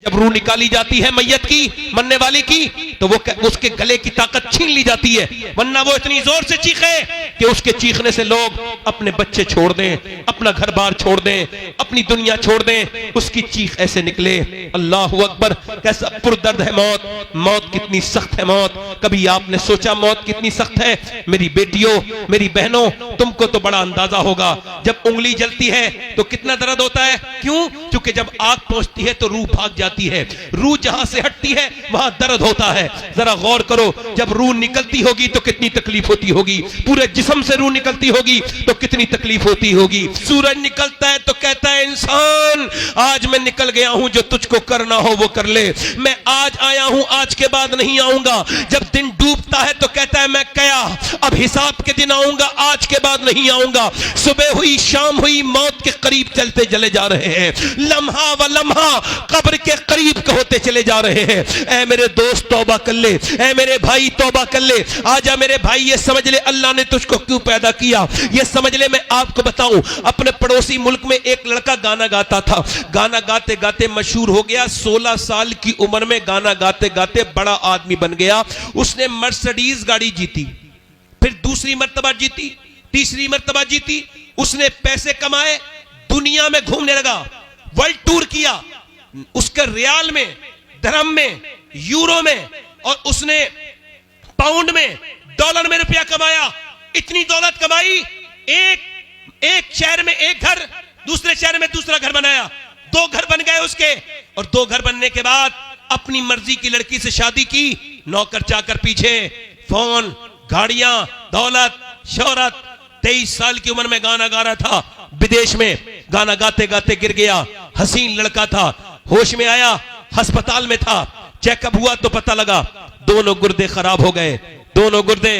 जब रूह निकाली जाती है मैयत की, मरने वाली की, तो वो उसके गले की ताकत छीन ली जाती है, वरना वो इतनी जोर से चीखे कि उसके चीखने से लोग अपने बच्चे छोड़ दें, अपना घर बार छोड़ दें, अपनी दुनिया छोड़ दें। उसकी चीख ऐसे निकले, अल्लाह अकबर, कैसा पुरदर्द है मौत। मौत कितनी सख्त है मौत। कभी आपने सोचा मौत कितनी सख्त है? मेरी बेटियों, मेरी बहनों, तुमको तो बड़ा अंदाजा होगा। जब उंगली जलती है तो कितना दर्द होता है। क्यों? क्योंकि जब आग पहुंचती है तो रूह भाग जाती है, रूह जहां से हटती है वहां दर्द होता है। जरा गौर करो, जब रूह निकलती होगी तो कितनी तकलीफ होती होगी। पूरे जिस्म से रूह निकलती होगी तो कितनी तकलीफ होती होगी। सूरज निकलता है तो कहता है इंसान आज मैं निकल गया हूं, जो तुझको करना हो वो कर ले। मैं आज आया हूं, आज के बाद नहीं आऊंगा। जब दिन डूबता है तो कहता है मैं गया, अब हिसाब के दिन आऊंगा, आज के बाद नहीं आऊंगा। सुबह हुई, शाम हुई, मौत के करीब चलते चले जा रहे हैं। लम्हा व लम्हा कब्र के करीब होते चले जा रहे हैं। ऐ मेरे दोस्त तौबा कर ले, ऐ मेरे भाई तौबा कर ले। आजा मेरे भाई, ये समझ ले अल्लाह ने तुझको क्यों पैदा किया। ये समझ ले, मैं आपको बताऊं, अपने पड़ोसी मुल्क में एक लड़का गाना गाता था। गाना गाते गाते मशहूर हो गया। 16 साल की उम्र में गाना गाते गाते बड़ा आदमी बन गया। उसने मर्सिडीज गाड़ी जीती, फिर दूसरी मर्तबा जीती, तीसरी मर्तबा जीती। उसने पैसे कमाए, दुनिया में घूमने लगा, वर्ल्ड टूर किया। उसका रियाल में, धर्म में, यूरो में, और उसने पाउंड में, डॉलर में रुपया कमाया। इतनी दौलत कमाई, एक शहर में एक घर, दूसरे शहर में दूसरा घर बनाया। 2 घर बन गए उसके। और 2 घर बनने के बाद अपनी मर्जी की लड़की से शादी की। नौकर चाकर पीछे, फोन, गाड़ियां, दौलत, शोहरत। 23 साल की उम्र में गाना गा रहा था, विदेश में गाना गाते गाते गिर गया। हसीन लड़का था, होश में आया, अस्पताल में था। चेकअप हुआ तो पता लगा दोनों गुर्दे खराब हो गए। दोनों गुर्दे,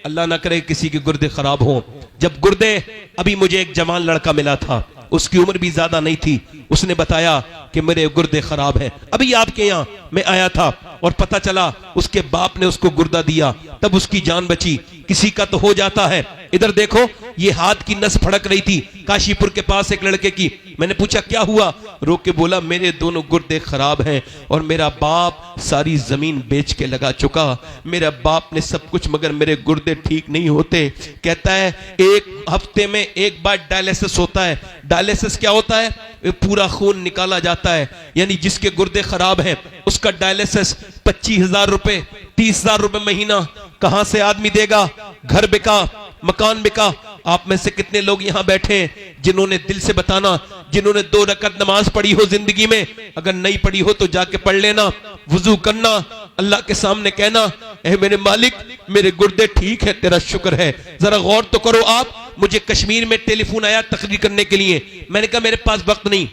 अल्लाह ना करे किसी के गुर्दे खराब हो। जब गुर्दे, अभी मुझे एक जवान लड़का मिला था, उसकी उम्र भी ज्यादा नहीं थी। उसने बताया कि मेरे गुर्दे खराब हैं। अभी आपके यहां मैं आया था और पता चला उसके बाप ने उसको गुर्दा दिया, तब उसकी जान बची। किसी का तो हो जाता है। इधर देखो, ये हाथ की नस फड़क रही थी काशीपुर के पास एक लड़के की। मैंने पूछा क्या हुआ? रोक के बोला मेरे दोनों गुर्दे खराब हैं और मेरा बाप सारी जमीन बेच के लगा चुका। मेरा बाप ने सब कुछ, मगर मेरे गुर्दे ठीक नहीं होते। कहता है 1 हफ्ते में 1 बार डायलिसिस होता है। डायलिसिस क्या होता है? पूरा खून निकाला जाता है। यानी जिसके गुर्दे खराब हैं उसका डायलिसिस 25,000 रुपए, 30,000 रुपए महीना कहां से आदमी देगा? घर बिका, मकान बिका। आप में से कितने लोग यहां बैठे हैं जिन्होंने दिल से बताना, जिन्होंने 2 रकअत नमाज पढ़ी हो जिंदगी में? अगर नहीं पढ़ी हो तो जाके पढ़ लेना, वुजू करना, अल्लाह के सामने कहना, ऐ मेरे मालिक मेरे गुर्दे ठीक है, तेरा शुक्र है। जरा गौर तो करो आप। मुझे कश्मीर में टेलीफोन आया तकरीर करने के लिए। मैंने कहा मेरे पास वक्त नहीं।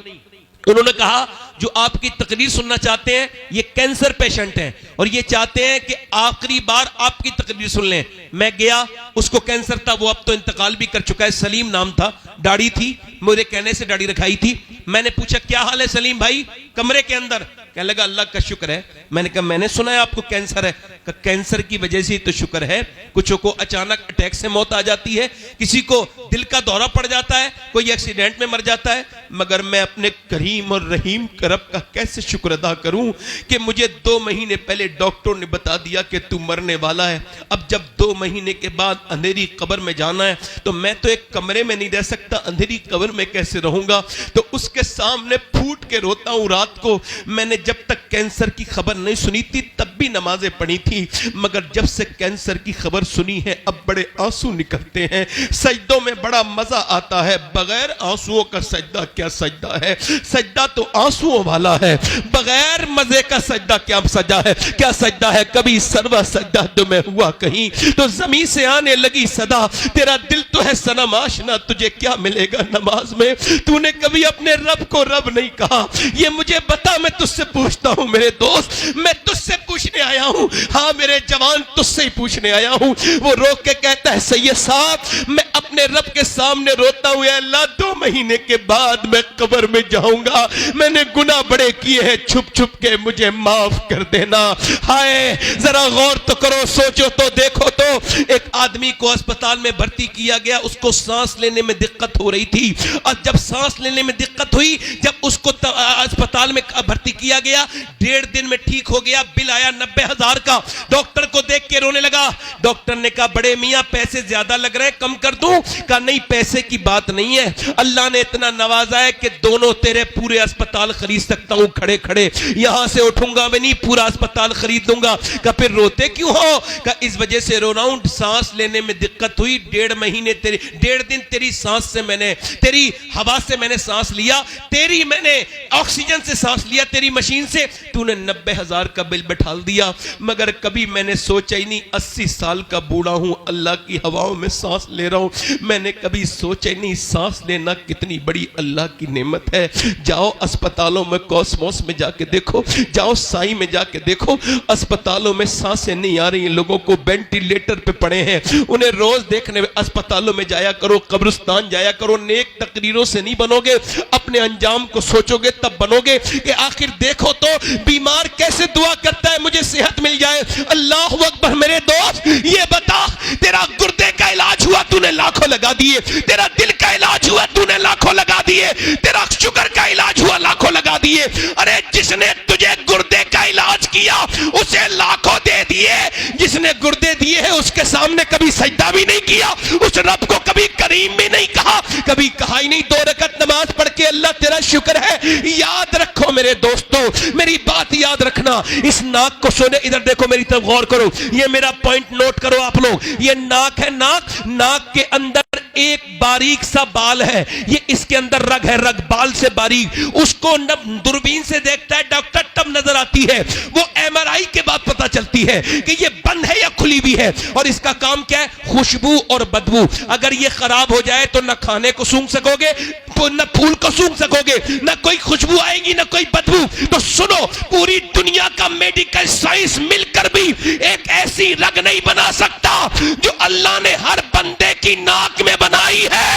उन्होंने कहा जो आपकी तकरीर सुनना चाहते हैं ये कैंसर पेशेंट हैं और ये चाहते हैं कि आखिरी बार आपकी तकरीर सुन लें। मैं गया, उसको कैंसर था, वो अब तो इंतकाल भी कर चुका है। सलीम नाम था, दाढ़ी थी, मेरे कहने से दाढ़ी रखाई थी। मैंने पूछा क्या हाल है सलीम भाई? कमरे के अंदर। कहने लगा अल्लाह का शुक्र है। मैंने कहा मैंने सुना है आपको कैंसर है। कहा कैंसर की वजह से तो शुक्र है, कुछों को अचानक अटैक से मौत आ जाती है, किसी को दिल का दौरा पड़ जाता है, कोई एक्सीडेंट में मर जाता है। मगर मैं अपने करीम और रहीम रब का कैसे शुक्र अदा करूं कि मुझे 2 महीने पहले डॉक्टर ने बता दिया कि तू मरने वाला है। अब जब 2 महीने के बाद अंधेरी कब्र में जाना है तो मैं तो एक कमरे में नहीं रह सकता, अंधेरी कब्र में कैसे रहूंगा? तो उसके सामने फूट के रोता हूं रात को। मैंने जब तक कैंसर की खबर नहीं सुनी थी तब भी नमाजें पढ़ी थी, मगर जब से कैंसर की खबर सुनी है अब बड़े आंसू निकलते हैं। सजदों में बड़ा मजा आता है। बगैर आंसुओं का सजदा क्या सजदा है? सजदा तो आंसुओं वाला है। बगैर मजे का सजदा क्या सजा है, क्या सजदा है? कभी सरवा सजदा तुम्हें हुआ कहीं तो जमीन से आने लगी सदा, तेरा दिल तो है सनम आशना, तुझे क्या मिलेगा नमाज में? तूने कभी अपने रब को रब नहीं कहा। ये मुझे बता, मैं तुझसे पूछता हूं मेरे दोस्त, मैं तुझसे पूछने आया हूं। हाँ मेरे जवान, तुझसे ही पूछने आया हूं। वो रोक के कहता है सैयद साहब मैं अपने रब के सामने रोता हूं, अल्लाह 2 महीने के बाद मैं कब्र में जाऊंगा, मैंने गुनाह बड़े किए हैं, छुप छुप के मुझे माफ कर देना। हाय जरा गौर तो करो, सोचो तो, देखो तो। एक आदमी को अस्पताल में भर्ती किया गया, उसको सांस लेने में दिक्कत हो रही थी। और जब सांस लेने में दिक्कत हुई, जब उसको अस्पताल में भर्ती किया गया, 1.5 दिन में ठीक हो गया। बिल आया 90,000 का। डॉक्टर को देख के रोने लगा। डॉक्टर ने कहा बड़े मियां पैसे ज्यादा लग रहे हैं, कम कर दूं? कहा नहीं, पैसे की बात नहीं है, अल्लाह ने इतना नवाजा है कि दोनों तेरे पूरे अस्पताल खरीद सकता हूं, खड़े खड़े यहां से उठूंगा मैं नहीं, पूरा अस्पताल खरीद दूंगा। कहा फिर रोते क्यों हो? कहा इस वजह से रो रहा हूं, सांस लेने में दिक्कत हुई, 1.5 महीने 1.5 दिन तेरी सांस से मैंने, तेरी हवा से मैंने सांस लिया, तेरी मैंने ऑक्सीजन से सांस लिया, तेरी मशीन से। तूने 90,000 का बिल बैठा दिया, मगर कभी मैंने सोचा ही नहीं, 80 साल का बूढ़ा हूं, अल्लाह की हवाओं में सांस ले रहा हूं। मैंने कभी सोचा ही नहीं सांस लेना कितनी बड़ी अल्लाह की नेमत है। जाओ अस्पतालों में, कॉस्मोस में जाके देखो, जाओ साई में जाके देखो, अस्पतालों में सांसें नहीं आ रही, लोगों को वेंटिलेटर पे पड़े हैं। उन्हें रोज देखने अस्पतालों में जाया करो, कब्रिस्तान जाया करो। नेक तकरीरों से नहीं बनोगे, अपने अंजाम को सोचोगे तब बनोगे कि आखिर देखो तो बीमार कैसे दुआ करता है मुझे सेहत मिल जाए। अल्लाह अकबर। मेरे दोस्त ये बता, तेरा गुर्दे का इलाज हुआ तूने लाखों लगा दिए, तेरा दिल का इलाज हुआ तूने लाखों लगा दिए, तेरा शुगर का इलाज हुआ लाखों लगा दिए। अरे जिसने तुझे गुर्दे का इलाज किया उसे लाखों दे दिए, जिसने गुर्दे दिए हैं उसके सामने कभी सजदा भी नहीं किया, उस रब को कभी करीम भी नहीं कहा, कभी कहा ही नहीं 2 रकत नमाज पढ़ के अल्लाह तेरा शुक्र है। याद रखो मेरे दोस्तों, मेरी बात याद रखना। इस नाक को सुने, इधर देखो, मेरी तरफ गौर करो, ये मेरा पॉइंट नोट करो आप लोग। ये नाक है, नाक के अंदर एक बारीक सा बाल है, ये इसके अंदर रग है, रग बाल से बारीक, उसको दूरबीन से देखता है डॉक्टर तब नजर आती है, वो MRI के बाद पता चलती है कि ये बंद है या खुली हुई है। और इसका काम क्या है? खुशबू और बदबू। अगर ये खराब हो जाए तो न खाने को सूंघ सकोगे, तो न फूल को सूंघ सकोगे, न कोई खुशबू आएगी न कोई बदबू। तो सुनो, पूरी दुनिया का मेडिकल साइंस मिलकर भी एक ऐसी रग नहीं बना सकता जो अल्लाह ने हर बंदे की नाक में बनाई है।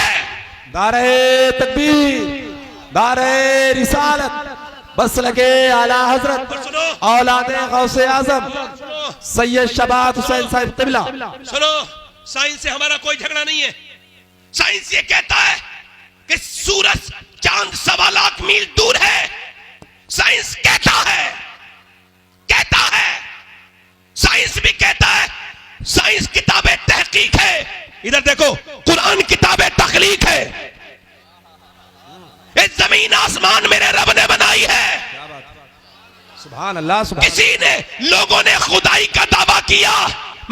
नारे तकबीर, नारे रिसालत, बस लगे आला हजरत औलादे गौसे आजम सैयद शबात हुसैन साहिब क़िबला। सुनो, साइंस से हमारा कोई झगड़ा नहीं है। साइंस ये कहता है कि सूरज चांद 1.25 लाख मील दूर है। साइंस कहता है, साइंस भी कहता है, साइंस किताबें तहकीक है। इधर देखो, कुरान किताबें तखलीक है। इस जमीन आसमान मेरे रब ने बनाई है। सुभान अल्लाह, सुभान। किसी ने, लोगों ने खुदाई का दावा किया,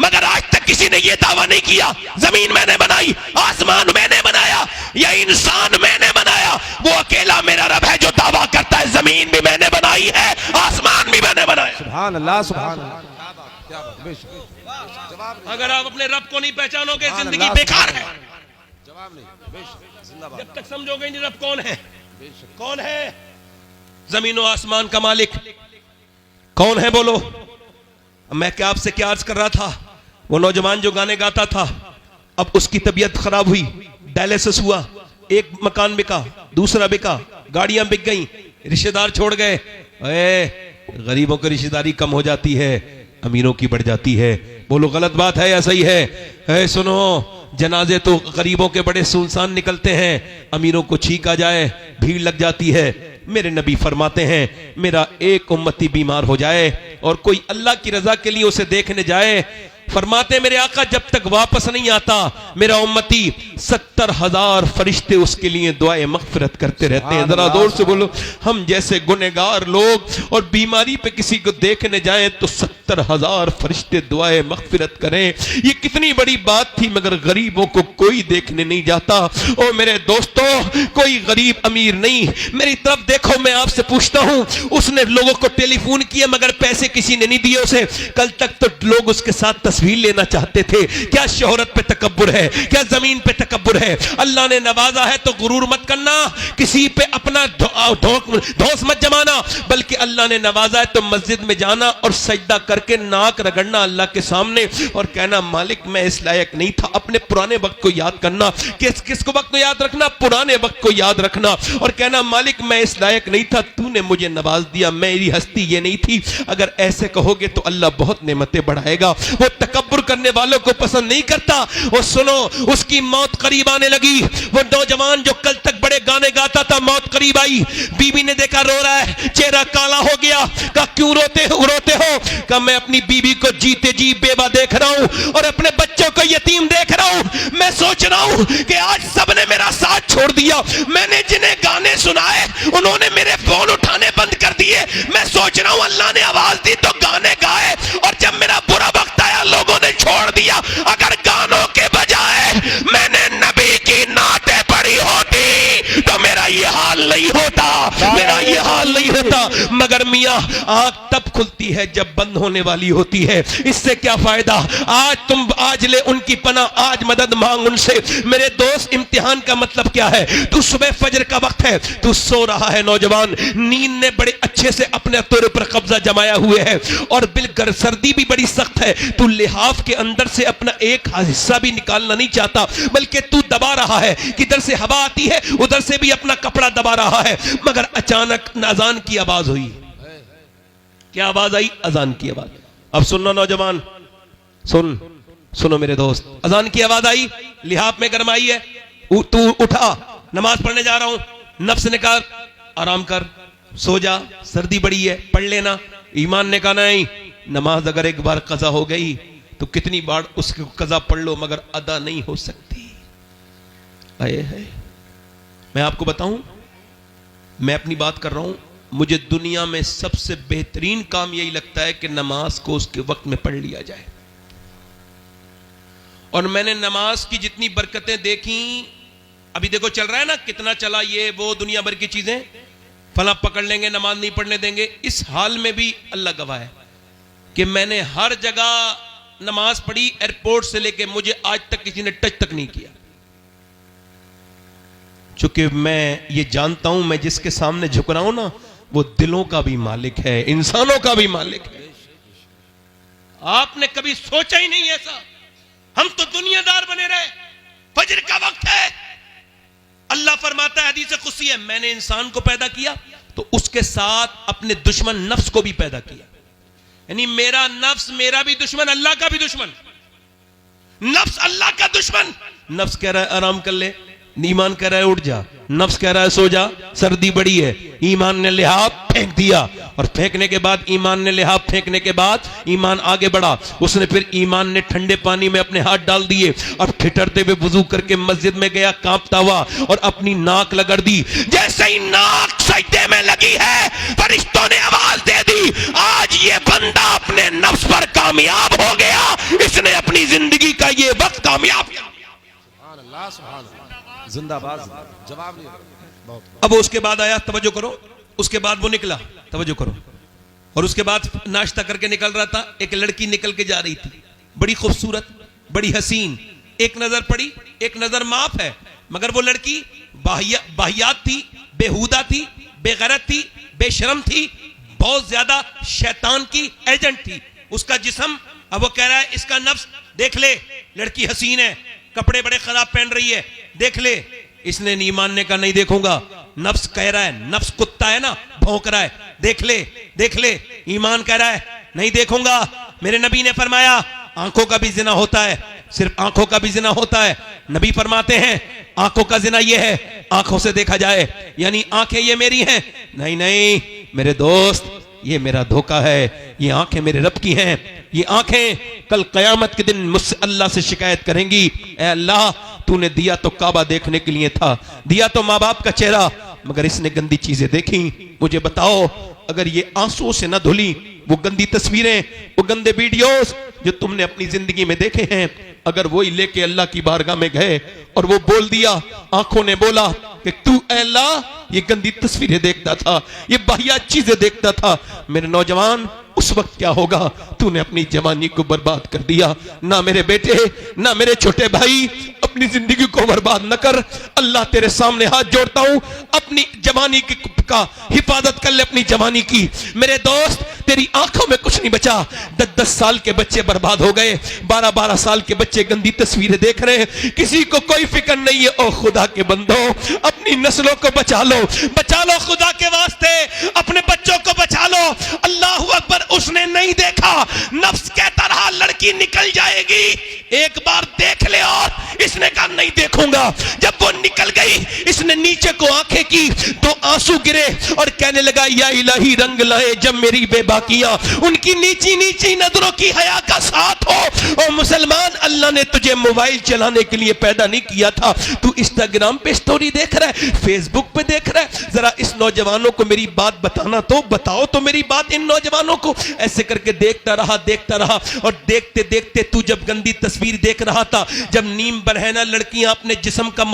मगर आज तक किसी ने यह दावा नहीं किया जमीन मैंने बनाई, आसमान मैंने बनाया, या इंसान मैंने बनाया। वो अकेला मेरा रब है जो दावा करता है जमीन भी मैंने बनाई है, आसमान भी मैंने बनाया। सुभान अल्लाह, सुभान अल्लाह। अगर आप अपने रब को नहीं पहचानोगे जिंदगी बेकार है। जब तक समझोगे नहीं रब कौन है, कौन है जमीन और आसमान का मालिक, कौन है बोलो। मैं क्या आपसे क्या अर्ज कर रहा था, वो नौजवान जो गाने गाता था, अब उसकी तबीयत खराब हुई, डायलिसिस हुआ, एक मकान बिका, दूसरा बिका, गाड़ियां बिक गई, रिश्तेदार छोड़ गए। गरीबों की रिश्तेदारी कम हो जाती है, अमीरों की बढ़ जाती है। बोलो गलत बात है या सही है? सुनो, जनाजे तो गरीबों के बड़े सुनसान निकलते हैं, अमीरों को छींक आ जाए, भीड़ लग जाती है। मेरे नबी फरमाते हैं, मेरा एक उम्मती बीमार हो जाए और कोई अल्लाह की रजा के लिए उसे देखने जाए, फरमाते मेरे आका जब तक वापस नहीं आता मेरा उम्मती 70,000 फरिश्ते उसके लिए दुआए मगफिरत करते रहते हैं। जरा जोर से बोलो, हम जैसे गुनहगार लोग और बीमारी पे किसी को देखने जाएं तो 70,000 फरिश्ते दुआए मगफिरत करें। ये कितनी बड़ी बात थी, मगर गरीबों को कोई देखने नहीं जाता। ओ मेरे दोस्तों, कोई गरीब अमीर नहीं, मेरी तरफ देखो, मैं आपसे पूछता हूं, उसने लोगों को टेलीफोन किया मगर पैसे किसी ने नहीं दिए उसे। कल तक तो लोग उसके साथ तस्वीर लेना चाहते थे। क्या शोहरत पे तकब्बुर है, क्या जमीन पे तकब्बुर है? अल्लाह ने नवाजा है तो गुरूर मत करना, किसी पे अपना धौंस मत जमाना, बल्कि अल्लाह ने नवाजा है तो मस्जिद में जाना और सजदा करके नाक रगड़ना अल्लाह के सामने और कहना मालिक मैं इस लायक नहीं था। अपने पुराने वक्त को याद करना, किसको वक्त को याद रखना? पुराने वक्त को याद रखना और कहना मालिक मैं इस लायक नहीं था, तूने मुझे नवाज दिया, मेरी हस्ती ये नहीं थी। अगर ऐसे कहोगे तो अल्लाह बहुत नेमतें बढ़ाएगा। वो तकब्बुर करने वालों को पसंद नहीं करता। वो सुनो, उसकी मौत करीब आने लगी। वो नौजवान जो कल तक बड़े गाने गाता था, मौत करीब आई। बीवी ने देखा रो रहा है, चेहरा काला हो गया। कहा क्यों रोते हो? कहा मैं अपनी बीवी को जीते जी बेवा देख रहा हूं और अपने बच्चों को यतीम देख रहा हूं। मैं सोच रहा हूं कि आज सबने मेरा साथ छोड़ दिया। मैंने जिन्हें गाने सुनाए उन्होंने मेरे फोन उठाने बंद कर दिए। मैं सोच रहा हूं अल्लाह ने आवाज दी तो गाने गाए, और जब मेरा बुरा वक्त आया लोगों ने छोड़ दिया। अगर गानों के बजाय मैंने नबी की नाते पढ़ी होती तो मेरा ये हाल नहीं होता, मेरा ये हाल नहीं होता। मगर मियां, आंख तब खुलती है जब बंद होने वाली होती है। इससे क्या फायदा? आज तुम आज ले उनकी पनाह, आज मदद मांग उनसे। मेरे दोस्त, इम्तिहान का मतलब क्या है? तू सुबह फजर का वक्त है, तू सो रहा है नौजवान, नींद ने बड़े अच्छे से अपने तेरे पर कब्जा जमाया हुए है और बिल्कुल सर्दी भी बड़ी सख्त है। तू लिहाफ के अंदर से अपना एक हिस्सा भी निकालना नहीं चाहता, बल्कि तू दबा रहा है। किधर से हवा आती है उधर से भी अपना कपड़ा दबा रहा है। मगर अचानक अजान की आवाज हुई। क्या आवाज आई? अजान की आवाज। अब सुनना नौजवान, सुनो मेरे दोस्त, अजान की आवाज आई, लिहाफ में गरमाई है। तू उठा, नमाज पढ़ने जा रहा हूं। नफ्स ने कहा आराम कर, सो जा, सर्दी बड़ी है, पढ़ लेना। ईमान ने कहा नहीं, नमाज अगर एक बार कजा हो गई तो कितनी बार उसको कजा पढ़ लो मगर अदा नहीं हो सकती। आए है, मैं आपको बताऊं, मैं अपनी बात कर रहा हूं, मुझे दुनिया में सबसे बेहतरीन काम यही लगता है कि नमाज को उसके वक्त में पढ़ लिया जाए। और मैंने नमाज की जितनी बरकतें देखी, अभी देखो चल रहा है ना, कितना चला ये वो दुनिया भर की चीजें, फला पकड़ लेंगे, नमाज नहीं पढ़ने देंगे। इस हाल में भी अल्लाह गवाह है कि मैंने हर जगह नमाज पढ़ी, एयरपोर्ट से लेके मुझे आज तक किसी ने टच तक नहीं किया। चूंकि मैं ये जानता हूं, मैं जिसके सामने झुक रहा हूं ना, वो दिलों का भी मालिक है, इंसानों का भी मालिक है। आपने कभी सोचा ही नहीं ऐसा। हम तो दुनियादार बने रहे। फजर का वक्त है, अल्लाह फरमाता है, हदीस कुदसी है, मैंने इंसान को पैदा किया तो उसके साथ अपने दुश्मन नफ्स को भी पैदा किया। यानी मेरा नफ्स मेरा भी दुश्मन, अल्लाह का भी दुश्मन। नफ्स अल्लाह का दुश्मन। नफ्स कह रहा है आराम कर ले, ईमान कह रहा है उठ जा। नफ्स कह रहा है सो जा, सर्दी बड़ी है। ईमान ने लिहाफ फेंक दिया, और फेंकने के बाद ईमान ने लिहाफ फेंकने के बाद ईमान आगे बढ़ा। उसने फिर ईमान ने ठंडे पानी में अपने हाथ डाल दिए और ठिठुरते हुए वुजू करके मस्जिद में गया, कांपता हुआ, और अपनी नाक लगड़ दी। जैसे ही नाक सजदे में लगी है, फरिश्तों ने आवाज दे दी, आज ये बंदा अपने नफ्स पर कामयाब हो गया, इसने अपनी जिंदगी का ये वक्त कामयाब किया। जिंदाबाद, जवाब नहीं। बहुत। अब उसके बाद आया, तवज्जो करो, उसके बाद वो निकला, तवज्जो करो, और उसके बाद नाश्ता करके निकल रहा था। एक लड़की निकल के जा रही थी, बड़ी खूबसूरत, बड़ी हसीन। एक नजर पड़ी, एक नजर माफ है, मगर वो लड़की बाहियात थी, बेहुदा थी, बेगैरत थी, बेशरम थी, बहुत ज्यादा शैतान की एजेंट थी। उसका जिस्म, अब वो कह रहा है इसका नफ्स देख ले, लड़की हसीन है, कपड़े बड़े खराब पहन रही है, देख ले। इसने नहीं मानने का, नहीं देखूंगा। नफ्स कह रहा है, नफ्स कुत्ता है ना, भौंक रहा है, देख ले देख ले। ईमान कह रहा है नहीं देखूंगा। मेरे नबी ने फरमाया आंखों का भी जिना होता है, सिर्फ आंखों का भी जिना होता है। नबी फरमाते हैं आंखों का जिना ये है, आंखों से देखा जाए, यानी आंखें ये मेरी हैं। नहीं नहीं मेरे दोस्त, ये मेरा धोखा है। ये आंखें मेरे रब की हैं। ये आंखें कल कयामत के दिन मुझसे अल्लाह से शिकायत करेंगी, ऐ अल्लाह तूने दिया तो काबा देखने के लिए था, दिया तो माँ बाप का चेहरा, मगर इसने गंदी चीजें देखी। मुझे बताओ, अगर ये आंसुओं से न धुली, वो गंदी तस्वीरें, वो गंदे वीडियोस जो तुमने अपनी जिंदगी में देखे हैं, अगर वही लेके अल्लाह की बारगाह में गए और वो बोल दिया, आंखों ने बोला कि तू ऐ अल्लाह ये गंदी तस्वीरें देखता था, ये वाहियात चीजें देखता था, मेरे नौजवान उस वक्त क्या होगा? तूने अपनी जवानी को बर्बाद कर दिया। ना मेरे बेटे, ना मेरे छोटे भाई, अपनी जिंदगी को बर्बाद न कर। अल्लाह तेरे सामने हाथ जोड़ता हूं, अपनी जवानी का हिफाजत कर ले, अपनी जवानी की। मेरे दोस्त, तेरी आंखों में कुछ नहीं बचा। 10-10 साल के बच्चे बर्बाद हो गए, 12-12 साल के बच्चे गंदी तस्वीरें देख रहे हैं, किसी को कोई फिक्र नहीं है। ओ खुदा के बंदो, अपनी नस्लों को बचा लो, बचा लो खुदा के वास्ते, अपने बच्चों को बचा लो। अल्लाह अकबर। उसने नहीं देखा, नफ्स कहता रहा लड़की निकल जाएगी, एक बार देख ले। और इसने कहा नहीं देखूंगा। जब वो निकल गई, इसने नीचे को आंखें की तो आंसू गिरे और कहने लगा या इलाही रंग लाए जब मेरी बेबाकियां। उनकी नीची नीची नजरों की हया का साथ हो। और मुसलमान, अल्लाह ने तुझे मोबाइल चलाने के लिए पैदा नहीं किया था। तू इंस्टाग्राम पे स्टोरी देख रहा है, फेसबुक पे देख रहा है। जरा इस नौजवानों को मेरी बात बताना तो बताओ तो मेरी बात इन नौजवानों को। ऐसे करके देखता रहा और देखते देखते तू जब गंदी तस्वीर देख रहा था, जब नीम बरहना लड़कियां अपने जिस्म का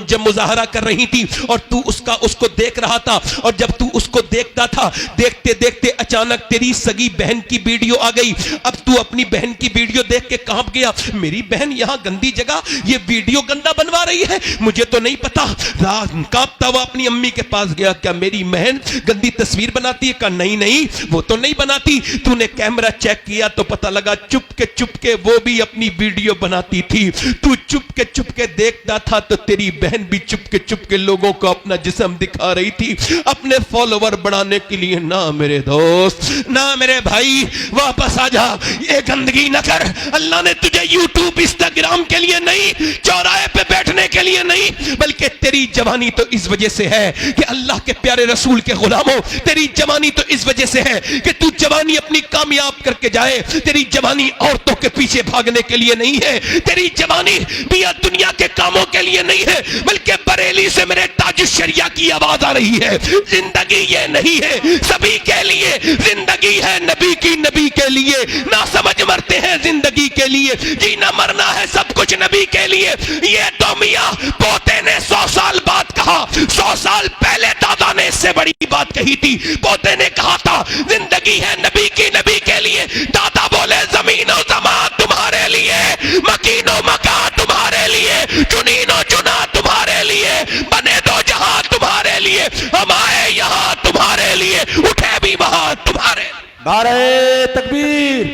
जब मुजाहरा कर रही थी और तू उसको देख रहा था, और जब तू उसको देखता था, देखते देखते अचानक तेरी सगी बहन की वीडियो आ गई। अब तू अपनी बहन की वीडियो देख के कांप गया। मेरी बहन यहां गंदी जगह ये वीडियो गंदा बनवा रही है, मुझे तो नहीं पता। कांपता हुआ अपनी अम्मी के पास गया, क्या मेरी बहन गंदी तस्वीर बनाती है? कहा नहीं, वो तो नहीं बनाती। तूने कैमरा चेक किया तो पता लगा चुपके वो भी अपनी वीडियो बनाती थी। तू चुपके देखता था तो तेरी बहन भी चुपके लोगों को अपना जिस्म दिखा रही थी, अपने फॉलोवर बढ़ाने के लिए। ना मेरे दोस्त, ना मेरे भाई, वापस आ जा, ये गंदगी न कर। अल्लाह ने तुझे यूट्यूब इंस्टाग्राम के लिए नहीं, चौराहे पे बैठने के लिए नहीं, बल्कि तेरी जवानी तो इस वजह से है कि अल्लाह के प्यारे रसूल के गुलामों, तेरी जवानी तो इस वजह से है कि तू जवानी अपनी कामयाब करके जाए। तेरी जवानी औरतों के पीछे भागने के लिए नहीं है, तेरी जवानी बिया दुनिया के कामों के लिए नहीं है, बल्कि बरेली से मेरे ताजुश शरिया की आवाज आ रही है। जिंदगी ये नहीं है सभी के लिए, जिंदगी है नबी की, नबी के लिए। ना समझ मरते हैं जिंदगी के लिए, जीना मरना है सब कुछ नबी के लिए। ये तो मियां पोते ने 100 साल बाद कहा, 100 साल पहले दादा ने इससे बड़ी बात कही थी। पोते ने कहा था जिंदगी है नबी की, नबी के लिए। दादा बोले जमीनो जमा तुम्हारे लिए, मकीनो मका तुम्हारे लिए, चुनीनो चुना तुम्हारे लिए, बने दो जहां तुम्हारे लिए, हम आए यहां तुम्हारे लिए, उठे भी वहां तुम्हारे। नारे तकबीर,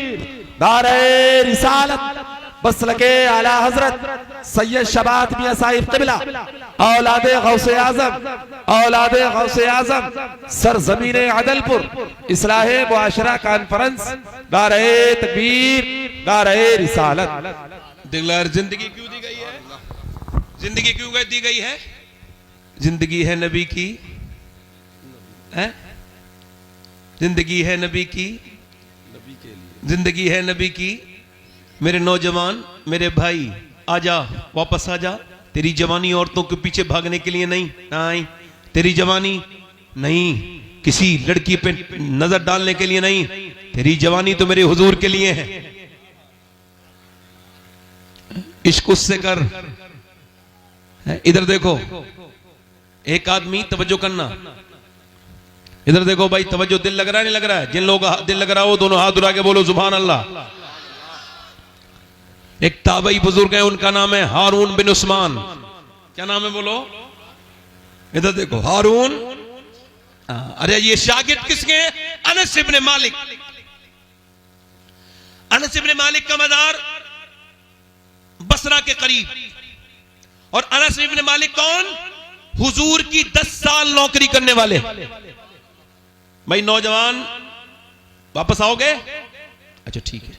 नारे रिसालत, बसलके आला हजरत सैयद शबात मियां साहिब क़िबला, औलादे गौसे आजम, औलादे गौसे आजम, सरजमीने अदलपुर, इस्लाहे मुआशरा कॉन्फ्रेंस। नारे तकबीर, नारे रिसालत। दिलदार, जिंदगी क्यों दी गई है? जिंदगी क्यों दी गई है? जिंदगी है नबी की, है? जिंदगी है नबी की, जिंदगी है नबी की। मेरे नौजवान, मेरे भाई, आजा, वापस आजा। तेरी जवानी औरतों के पीछे भागने के लिए नहीं, तेरी जवानी नहीं किसी लड़की पे नजर डालने के लिए नहीं, तेरी जवानी तो मेरे हुजूर के लिए है। इश्क उससे कर। इधर देखो, एक आदमी, तवज्जो करना, इधर देखो भाई, तवज्जो। दिल लग रहा है नहीं लग रहा है? जिन लोगों का दिल लग रहा हो दोनों हाथ उठा के बोलो सुभान अल्लाह। एक ताबई बुजुर्ग है, उनका नाम है हारून बिन उस्मान। क्या नाम है बोलो? इधर देखो, हारून। अरे ये शागिर्द किसके हैं? अनस इब्ने मालिक। अनस इब्ने मालिक का मज़ार बसरा के करीब। और अनस इब्ने मालिक कौन? हुजूर की 10 साल नौकरी करने वाले। भाई नौजवान, वापस आओगे? अच्छा ठीक है।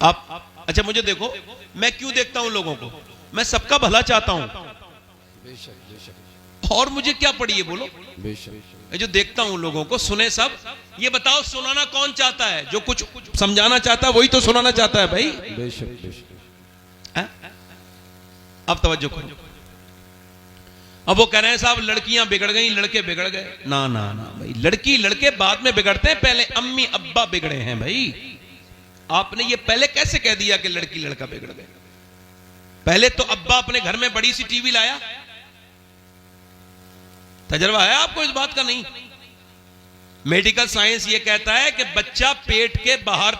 आप अच्छा मुझे देखो, मैं क्यों देखता हूं लोगों को? मैं सबका भला चाहता हूं। और मुझे क्या पड़ी है बोलो? मैं जो देखता हूं लोगों को, सुने सब। ये बताओ, सुनाना कौन चाहता है? जो कुछ समझाना चाहता है वही तो सुनाना चाहता है भाई। अब तवज्जो करो। अब वो कह रहे हैं साहब लड़कियां बिगड़ गई, लड़के बिगड़ गए। ना ना ना भाई, लड़की लड़के बाद में बिगड़ते हैं, पहले अम्मी अब्बा बिगड़े हैं भाई। आपने ये पहले कैसे कह दिया कि लड़की लड़का बिगड़ गए? पहले तो अब्बा अपने घर में बड़ी सी टीवी लाया। तजर्बा है आपको इस बात का? नहीं। मेडिकल साइंस ये कहता है कि बच्चा पेट के बाहर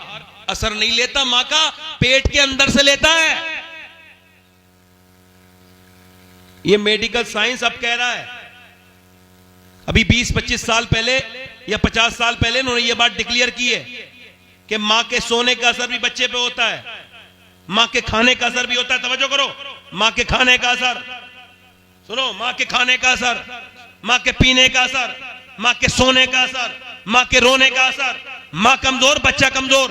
असर नहीं लेता, मां का पेट के अंदर से लेता है। ये मेडिकल साइंस अब कह रहा है। अभी 20-25 साल पहले या 50 साल पहले उन्होंने ये बात डिक्लेयर की है कि मां के सोने का असर भी बच्चे पे होता है, मां के खाने का असर भी होता है। तवज्जो करो, मां के खाने का असर सुनो, मां के खाने का असर, मां के पीने का असर, मां के सोने का असर, मां के रोने का असर। मां कमजोर, बच्चा कमजोर।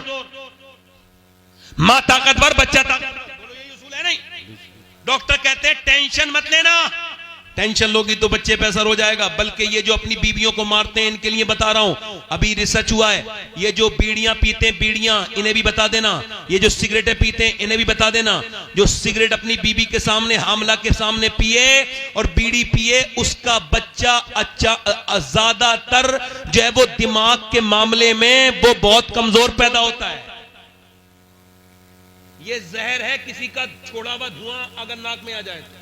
मां ताकतवर, बच्चा ताकतवर। बोलो यही उसूल है नहीं? डॉक्टर कहते हैं टेंशन मत लेना, टेंशन लोगी तो बच्चे पे असर हो जाएगा। बल्कि ये जो अपनी बीवियों को मारते हैं इनके लिए बता रहा हूं, अभी रिसर्च हुआ है, ये जो बीड़ियां पीते हैं, बीड़ियां, इन्हें भी बता देना। ये जो सिगरेटें पीते हैं इन्हें भी बता देना। जो सिगरेट अपनी बीवी के सामने, हामला के सामने पिए और बीड़ी पिए, उसका बच्चा ज्यादातर जो है वो दिमाग के मामले में वो बहुत कमजोर पैदा होता है। ये जहर है, किसी का छोड़ा हुआ धुआं अगर नाक में आ जाए तो।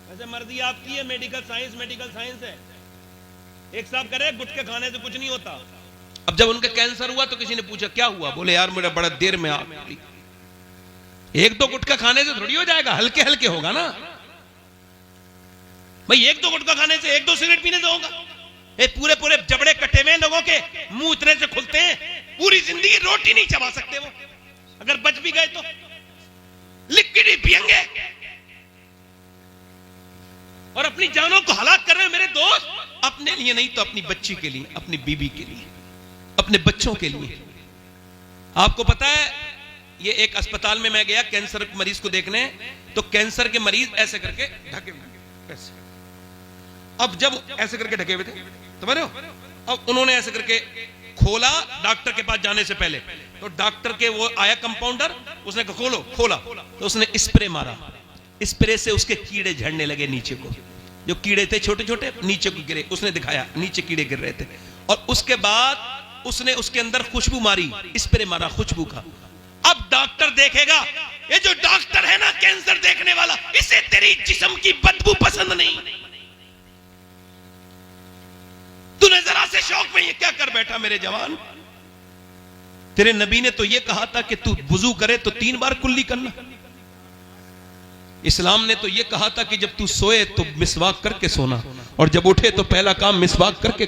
वैसे मर्जी आपकी है, मेडिकल साइंस है। एक साहब करे गुटखे खाने से कुछ नहीं होता। अब जब उनका कैंसर हुआ तो किसी ने पूछा क्या हुआ? बोले यार मेरा बड़ा देर में आग लगी। एक दो गुटखा खाने से थोड़ी हो जाएगा, हल्के हल्के होगा ना भाई। एक दो गुटखा खाने से, एक दो सिगरेट पीने से होगा? पूरे पूरे जबड़े कटे हुए लोगों के मुंह इतने से खुलते हैं, पूरी जिंदगी रोटी नहीं चबा सकते वो, अगर बच भी गए तो लिक्विड ही पिएंगे और अपनी जानों को हलाक कर रहे हैं मेरे दोस्त। अपने लिए नहीं तो अपनी बच्ची के लिए, अपनी बीबी के लिए, अपने बच्चों के लिए। आपको पता है, ये एक अस्पताल में मैं गया कैंसर मरीज को देखने, तो कैंसर के मरीज ऐसे करके ढके हुए ऐसे। अब जब ऐसे करके ढके हुए थे, समझ रहे हो? अब उन्होंने ऐसे करके खोला डॉक्टर के पास जाने से पहले, तो डॉक्टर के वो आया कंपाउंडर, उसने कहा खोला, तो उसने स्प्रे मारा। स्प्रे से उसके कीड़े झड़ने लगे नीचे को, जो कीड़े थे छोटे छोटे नीचे को गिरे। उसने दिखाया नीचे कीड़े गिर रहे थे, और उसके बाद उसने उसके अंदर खुशबू मारी, स्प्रे मारा खुशबू का। अब डॉक्टर देखेगा, ये जो डॉक्टर है ना कैंसर देखने वाला, इसे तेरी जिस्म की बदबू पसंद नहीं। तूने जरा से शौक में ये क्या कर बैठा मेरे जवान? तेरे नबी ने तो ये कहा था कि तू वुजू करे तो 3 बार कुल्ली करना। इस्लाम ने तो ये कहा था कि जब तू सोए तो मिसवाक करके सोना, और जब उठे तो पहला काम मिसवाक करके।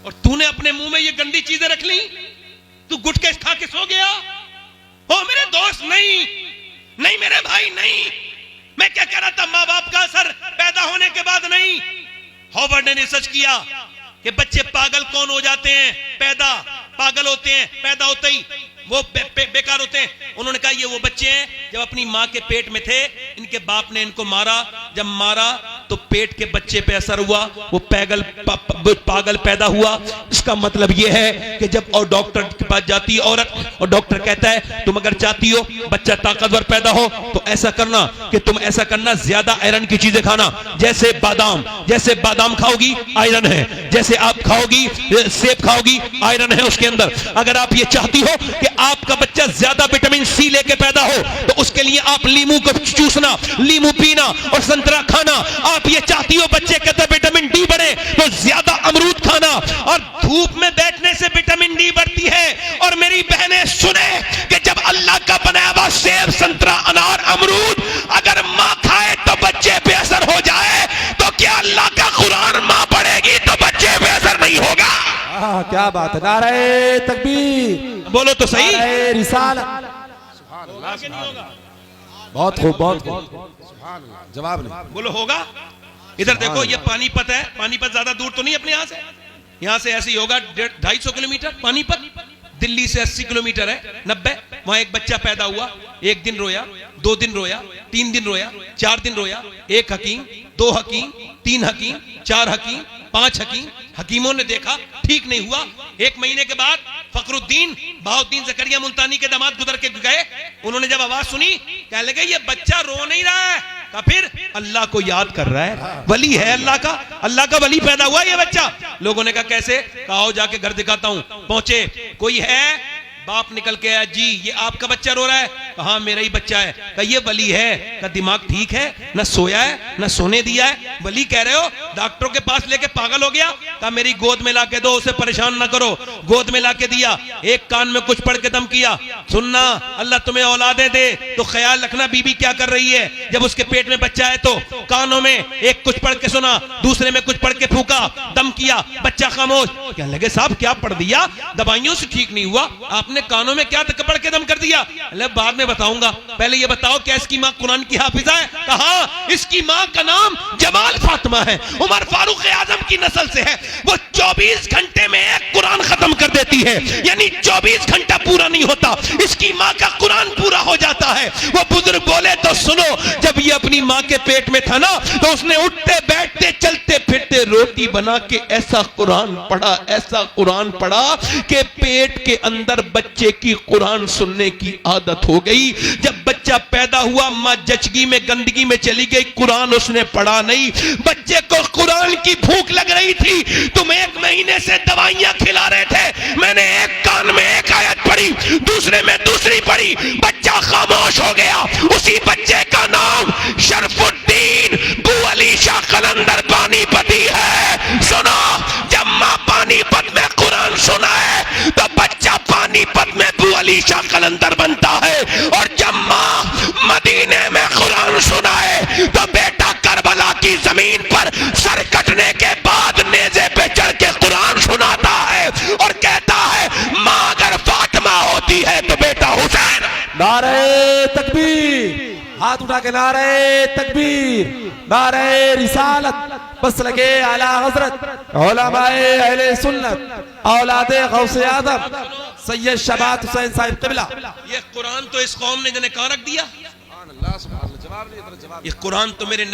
और तूने अपने मुंह में ये गंदी चीजें रख ली, तू गुटखे खा के सो गया। ओ मेरे दोस्त, नहीं मेरे भाई, नहीं। मैं क्या कह रहा था, मां बाप का असर पैदा होने के बाद नहीं। हार्वर्ड ने रिसर्च किया कि बच्चे पागल कौन हो जाते हैं, पागल होते हैं पैदा होते ही, वो बेकार होते हैं। उन्होंने कहा ये वो बच्चे हैं जब अपनी मां के पेट में थे, इनके बाप ने इनको मारा, जब मारा तो पेट के बच्चे पे असर हुआ, वो पागल पैदा हुआ। इसका मतलब ये है कि जब और डॉक्टर के पास जाती है औरत, और डॉक्टर कहता है तुम अगर चाहती हो बच्चा ताकतवर पैदा हो तो ऐसा करना कि तुम ऐसा करना, ज्यादा आयरन की चीजें खाना, जैसे बादाम खाओगी आयरन है, जैसे आप खाओगी सेब खाओगी आयरन है उसके अंदर। अगर आप ये चाहती हो कि आपका बच्चा ज्यादा विटामिन सी लेके पैदा हो तो उसके लिए आप लीमू को चूसना, लीमू पीना और संतरा खाना। आप ये चाहती हो बच्चे के अंदर विटामिन डी बढ़े तो ज्यादा अमरूद खाना, और धूप में बैठने से विटामिन डी बढ़ती है। और मेरी बहनें सुने कि जब अल्लाह का बनाया हुआ सेब, संतरा, अनार, अमरूद अगर मां खाए तो बच्चे पे असर हो जाए, तो क्या अल्लाह का कुरान मां पढ़ेगी तो बच्चे पे असर नहीं होगा? क्या बात है, नारे तकबीर, बोलो तो सही। नारे रिसालत, होगा कि नहीं होगा? बहुत खूब, बहुत खूब। जवाब नहीं, बोलो होगा। इधर देखो, ये पानीपत है, पानीपत ज्यादा दूर तो नहीं अपने यहाँ से ऐसे ही होगा 250 किलोमीटर। पानीपत दिल्ली से 80 किलोमीटर है, 90। वहां एक बच्चा पैदा हुआ, 1 दिन रोया, 2 दिन रोया, 3 दिन रोया, 4 दिन रोया। 1 हकीम, 2 हकीम, 3 हकीम, 4 हकीम, 5 हकीम, हकीमों ने देखा ठीक नहीं हुआ। 1 महीने के बाद फखरुद्दीन बहाउद्दीन जकरिया मुल्तानी के दामाद गुजर के गए। उन्होंने जब आवाज सुनी, कहने लगे ये बच्चा रो नहीं रहा है, का फिर अल्लाह को याद कर रहा है, वली है अल्लाह का वली पैदा हुआ ये बच्चा। लोगों ने कहा कैसे? कहा आओ जाके घर दिखाता हूं। पहुंचे, कोई है? बाप निकल के आया, जी ये आपका बच्चा रो रहा है? कहा मेरा ही बच्चा है। कहा ये वली है? कहा दिमाग ठीक है, ना सोया है ना सोने दिया है, वली कह रहे हो? डॉक्टरों के पास लेके पागल हो गया। कहा मेरी गोद में लाके दो, उसे परेशान ना करो। गोद में लाके दिया, एक कान में कुछ पढ़ के दम किया, सुनना अल्लाह तुम्हें औलादे दे तो ख्याल रखना बीबी क्या कर रही है। जब उसके पेट में बच्चा है तो कानों में एक कुछ पढ़ के सुना, दूसरे में कुछ पढ़ के फूका, दम किया, बच्चा खामोश। कहने लगे साहब क्या पढ़ दिया? दवाइयों से ठीक नहीं हुआ, आपने कानों में क्या पढ़ के दम कर दिया? बाद में बताऊंगा, पहले ये बताओ क्या इसकी मां कुरान की हाफिजा है? कहा इसकी मां का नाम जमाल फातिमा है, उमर फारूक आजम की नस्ल से है। वो 24 घंटे में एक कुरान खत्म कर देती है, यानी 24 घंटा पूरा नहीं होता, इसकी माँ का कुरान पूरा हो जाता है। वो बुजुर्ग बोले तो सुनो, जब ये अपनी माँ के पेट में था ना, तो उसने उठते बैठते चलते फिरते रोटी बना के ऐसा कुरान पढ़ा, ऐसा कुरान पढ़ा कि पेट के अंदर बच्चे की कुरान सुनने की आदत हो गई। जब बच्चा पैदा हुआ, माँ जचगी में गंदगी में चली गई, कुरान उसने पढ़ा नहीं। बच्चे को कुरान की भूख लग रही थी, तुम 1 महीने से दवाइयां खिला रहे थे, मैंने एक कान में एक आयत पढ़ी, दूसरे में दूसरी पढ़ी, बच्चा खामोश हो गया। उसी बच्चे का नाम शरफुद्दीन बू अली शाह कलंदर पानीपती है। सुनो, जब माँ पानीपत में कुरान सुना है तो बच्चा पानीपत में बू अली शाह कलंदर बनता है, और जब माँ मदीने में कुरान सुना है तो बेटा करबला की जमीन पर सर कटने के बाद नेज़े पे चढ़ के कुरान सुनाता है और कहता है, माँ अगर फातिमा होती है तो बेटा हुसैन। नारे तकबीर, हाथ उठा के नारे तकबीर, नारे रिसालत, बस लगे आला हजरत उलमाए अहले सुन्नत औलादे गौसे आदम सैयद शबात हुसैन साहिब क़िबला। ये कुरान तो इस कौम ने जने कहां रख दिया। ये कुरान तो मेरे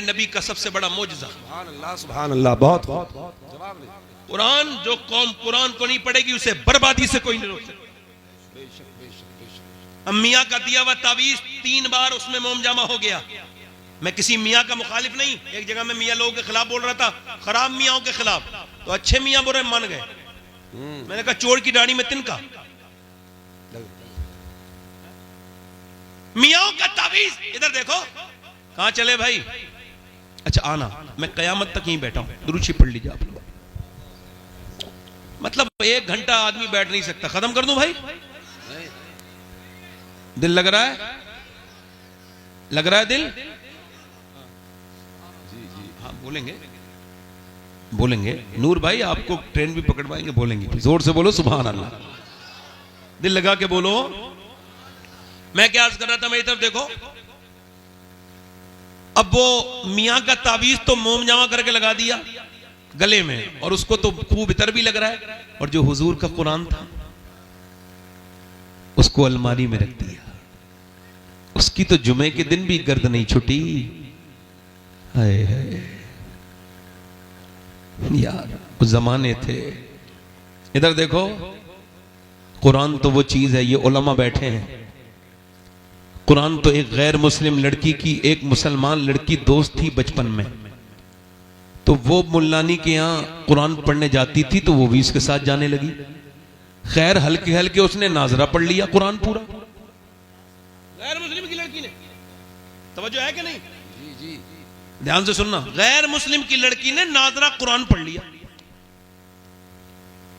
नबी का सबसे बड़ा मोजज़ा। सुभान अल्लाह, बहुत कुरान, जो कौम कुरान को नहीं पढ़ेगी उसे बर्बादी से कोई नहीं रोक सकता। मियाँ का दिया हुआ तावीज 3 बार उसमें मोम जामा हो गया। मैं किसी मियाँ का मुखालिफ नहीं, एक जगह में मियाँ लोगों के खिलाफ बोल रहा था, खराब मियाँ के खिलाफ, तो अच्छे मियाँ बुरे मान गए। मैंने कहा चोर की दाढ़ी में तिनका। मियाँ का तावीज, इधर देखो, कहां चले भाई? अच्छा आना, मैं कयामत तक यहीं बैठा हूं, दुरूद पढ़ लीजिए आप लोग। मतलब 1 घंटा आदमी बैठ नहीं सकता। खत्म कर दूं भाई? दिल लग रहा है? लग रहा है दिल? हाँ बोलेंगे, बोलेंगे। नूर भाई आपको ट्रेन भी पकड़वाएंगे, बोलेंगे, जोर से बोलो सुभान अल्लाह, दिल लगा के बोलो। मैं क्या अर्ज कर रहा था, मेरी तरफ देखो। अब वो मियाँ का तावीज तो मोम जामा करके लगा दिया गले में, और उसको तो खूब इतर भी लग रहा है, और जो हुजूर का कुरान था उसको अलमारी में रख दिया। उसकी तो जुमे के दिन भी गर्द नहीं छुटी। हाय हाय यार, उस जमाने थे। इधर देखो, कुरान तो वो चीज है, ये उलमा बैठे हैं। कुरान तो एक गैर मुस्लिम लड़की की एक मुसलमान लड़की दोस्त थी बचपन में, तो वो मुल्लानी के यहाँ कुरान पढ़ने जाती थी, तो वो भी इसके साथ जाने लगी। खैर हल्के हल्के उसने नाजरा पढ़ लिया कुरान पूरा। गैर मुस्लिम की लड़की ने, तवज्जो है कि नहीं? जी जी, ध्यान से सुनना। गैर मुस्लिम की लड़की ने नाजरा कुरान पढ़ लिया।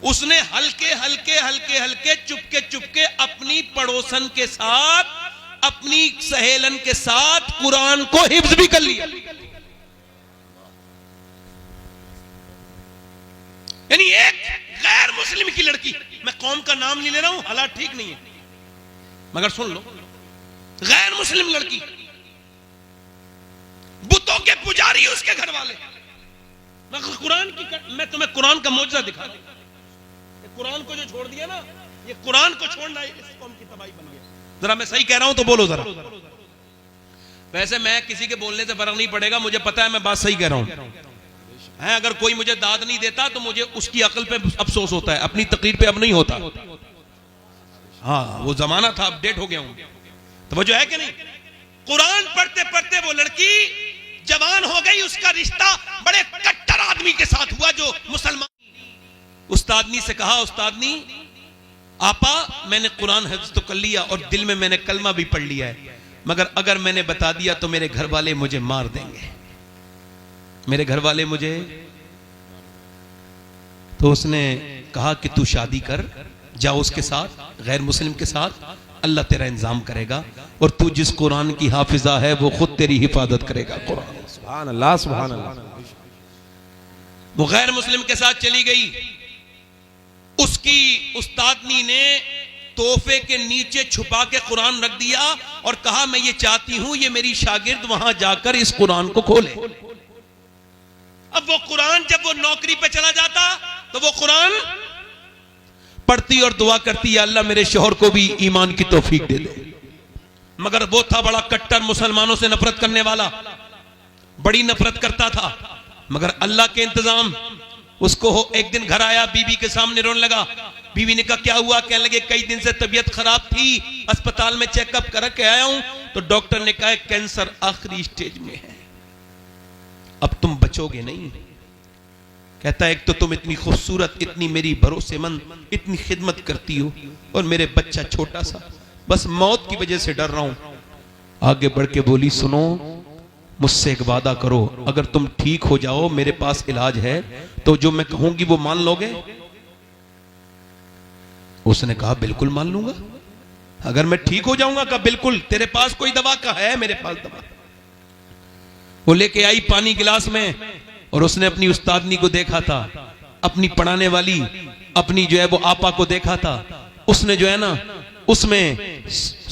उसने हल्के हल्के हल्के हल्के चुपके चुपके अपनी पड़ोसन के साथ, अपनी सहेलन के साथ कुरान को हिफ्ज भी कर लिया। यानी एक गैर मुस्लिम की लड़की, मैं कौम का नाम नहीं ले रहा हूं, हालात ठीक नहीं है, मगर सुन लो, गैर मुस्लिम लड़की, बुतों के पुजारी उसके घर वाले। मैं तुम्हें कुरान का मौजज़ा दिखा दूं। कुरान को जो छोड़ दिया ना, ये कुरान को छोड़ना इस कौम की तबाही बन गया। जरा मैं सही कह रहा हूं तो बोलो जरा। वैसे मैं किसी के बोलने से फर्क नहीं पड़ेगा, मुझे पता है मैं बात सही कह रहा हूं। है, अगर कोई मुझे दाद नहीं देता तो मुझे उसकी अकल पे अफसोस होता है, अपनी तकरीर पे अब नहीं होता। हाँ, वो जमाना था, अपडेट हो गया हूं। तो वो जो है कि नहीं, कुरान पढ़ते पढ़ते वो लड़की जवान हो गई। उसका रिश्ता बड़े कट्टर आदमी के साथ हुआ जो मुसलमान। उस्तादनी से कहा, उस्तादनी आपा, मैंने कुरान हिफ्ज़ तो कर लिया और दिल में मैंने कलमा भी पढ़ लिया है, मगर अगर मैंने बता दिया तो मेरे घर वाले मुझे मार देंगे, मेरे घर वाले मुझे। तो उसने कहा कि तू शादी कर, जाओ उसके साथ, गैर मुस्लिम के साथ, अल्लाह तेरा इंतजाम करेगा, और तू जिस कुरान की हाफिजा है वो खुद तेरी हिफाजत करेगा। कुरान, सुभान अल्लाह, सुभान अल्लाह। वो गैर मुस्लिम के साथ चली गई। उसकी उस्तादनी ने तोहफे के नीचे छुपा के कुरान रख दिया और कहा, मैं ये चाहती हूं ये मेरी शागिर्द वहां जाकर इस कुरान को खोले। अब वो कुरान जब वो नौकरी पे चला जाता तो वो कुरान पढ़ती और दुआ करती, या अल्लाह मेरे शौहर को भी ईमान की तौफीक दे दे। मगर वो था बड़ा कट्टर, मुसलमानों से नफरत करने वाला, बड़ी नफरत करता था। मगर अल्लाह के इंतजाम, उसको एक दिन घर आया, बीवी के सामने रोने लगा। बीवी ने कहा क्या हुआ? कहने लगे कई दिन से तबीयत खराब थी, अस्पताल में चेकअप करके आया हूं, तो डॉक्टर ने कहा कैंसर आखिरी स्टेज में है, अब तुम बचोगे नहीं। कहता है एक तो तुम इतनी खूबसूरत, इतनी मेरी भरोसेमंद, इतनी खिदमत करती हो, और मेरे बच्चा छोटा सा, बस मौत की वजह से डर रहा हूं। आगे बढ़ के बोली सुनो, मुझसे एक वादा करो, अगर तुम ठीक हो जाओ, मेरे पास इलाज है, तो जो मैं कहूंगी वो मान लोगे? उसने कहा बिल्कुल मान लूंगा, अगर मैं ठीक हो जाऊंगा। कहा बिल्कुल, तेरे पास कोई दवा? का है मेरे पास दवा। वो लेके आई पानी गिलास में, और उसने अपनी उस्तादनी को देखा था, अपनी पढ़ाने वाली अपनी जो है वो आपा को देखा था। उसने जो है ना उसमें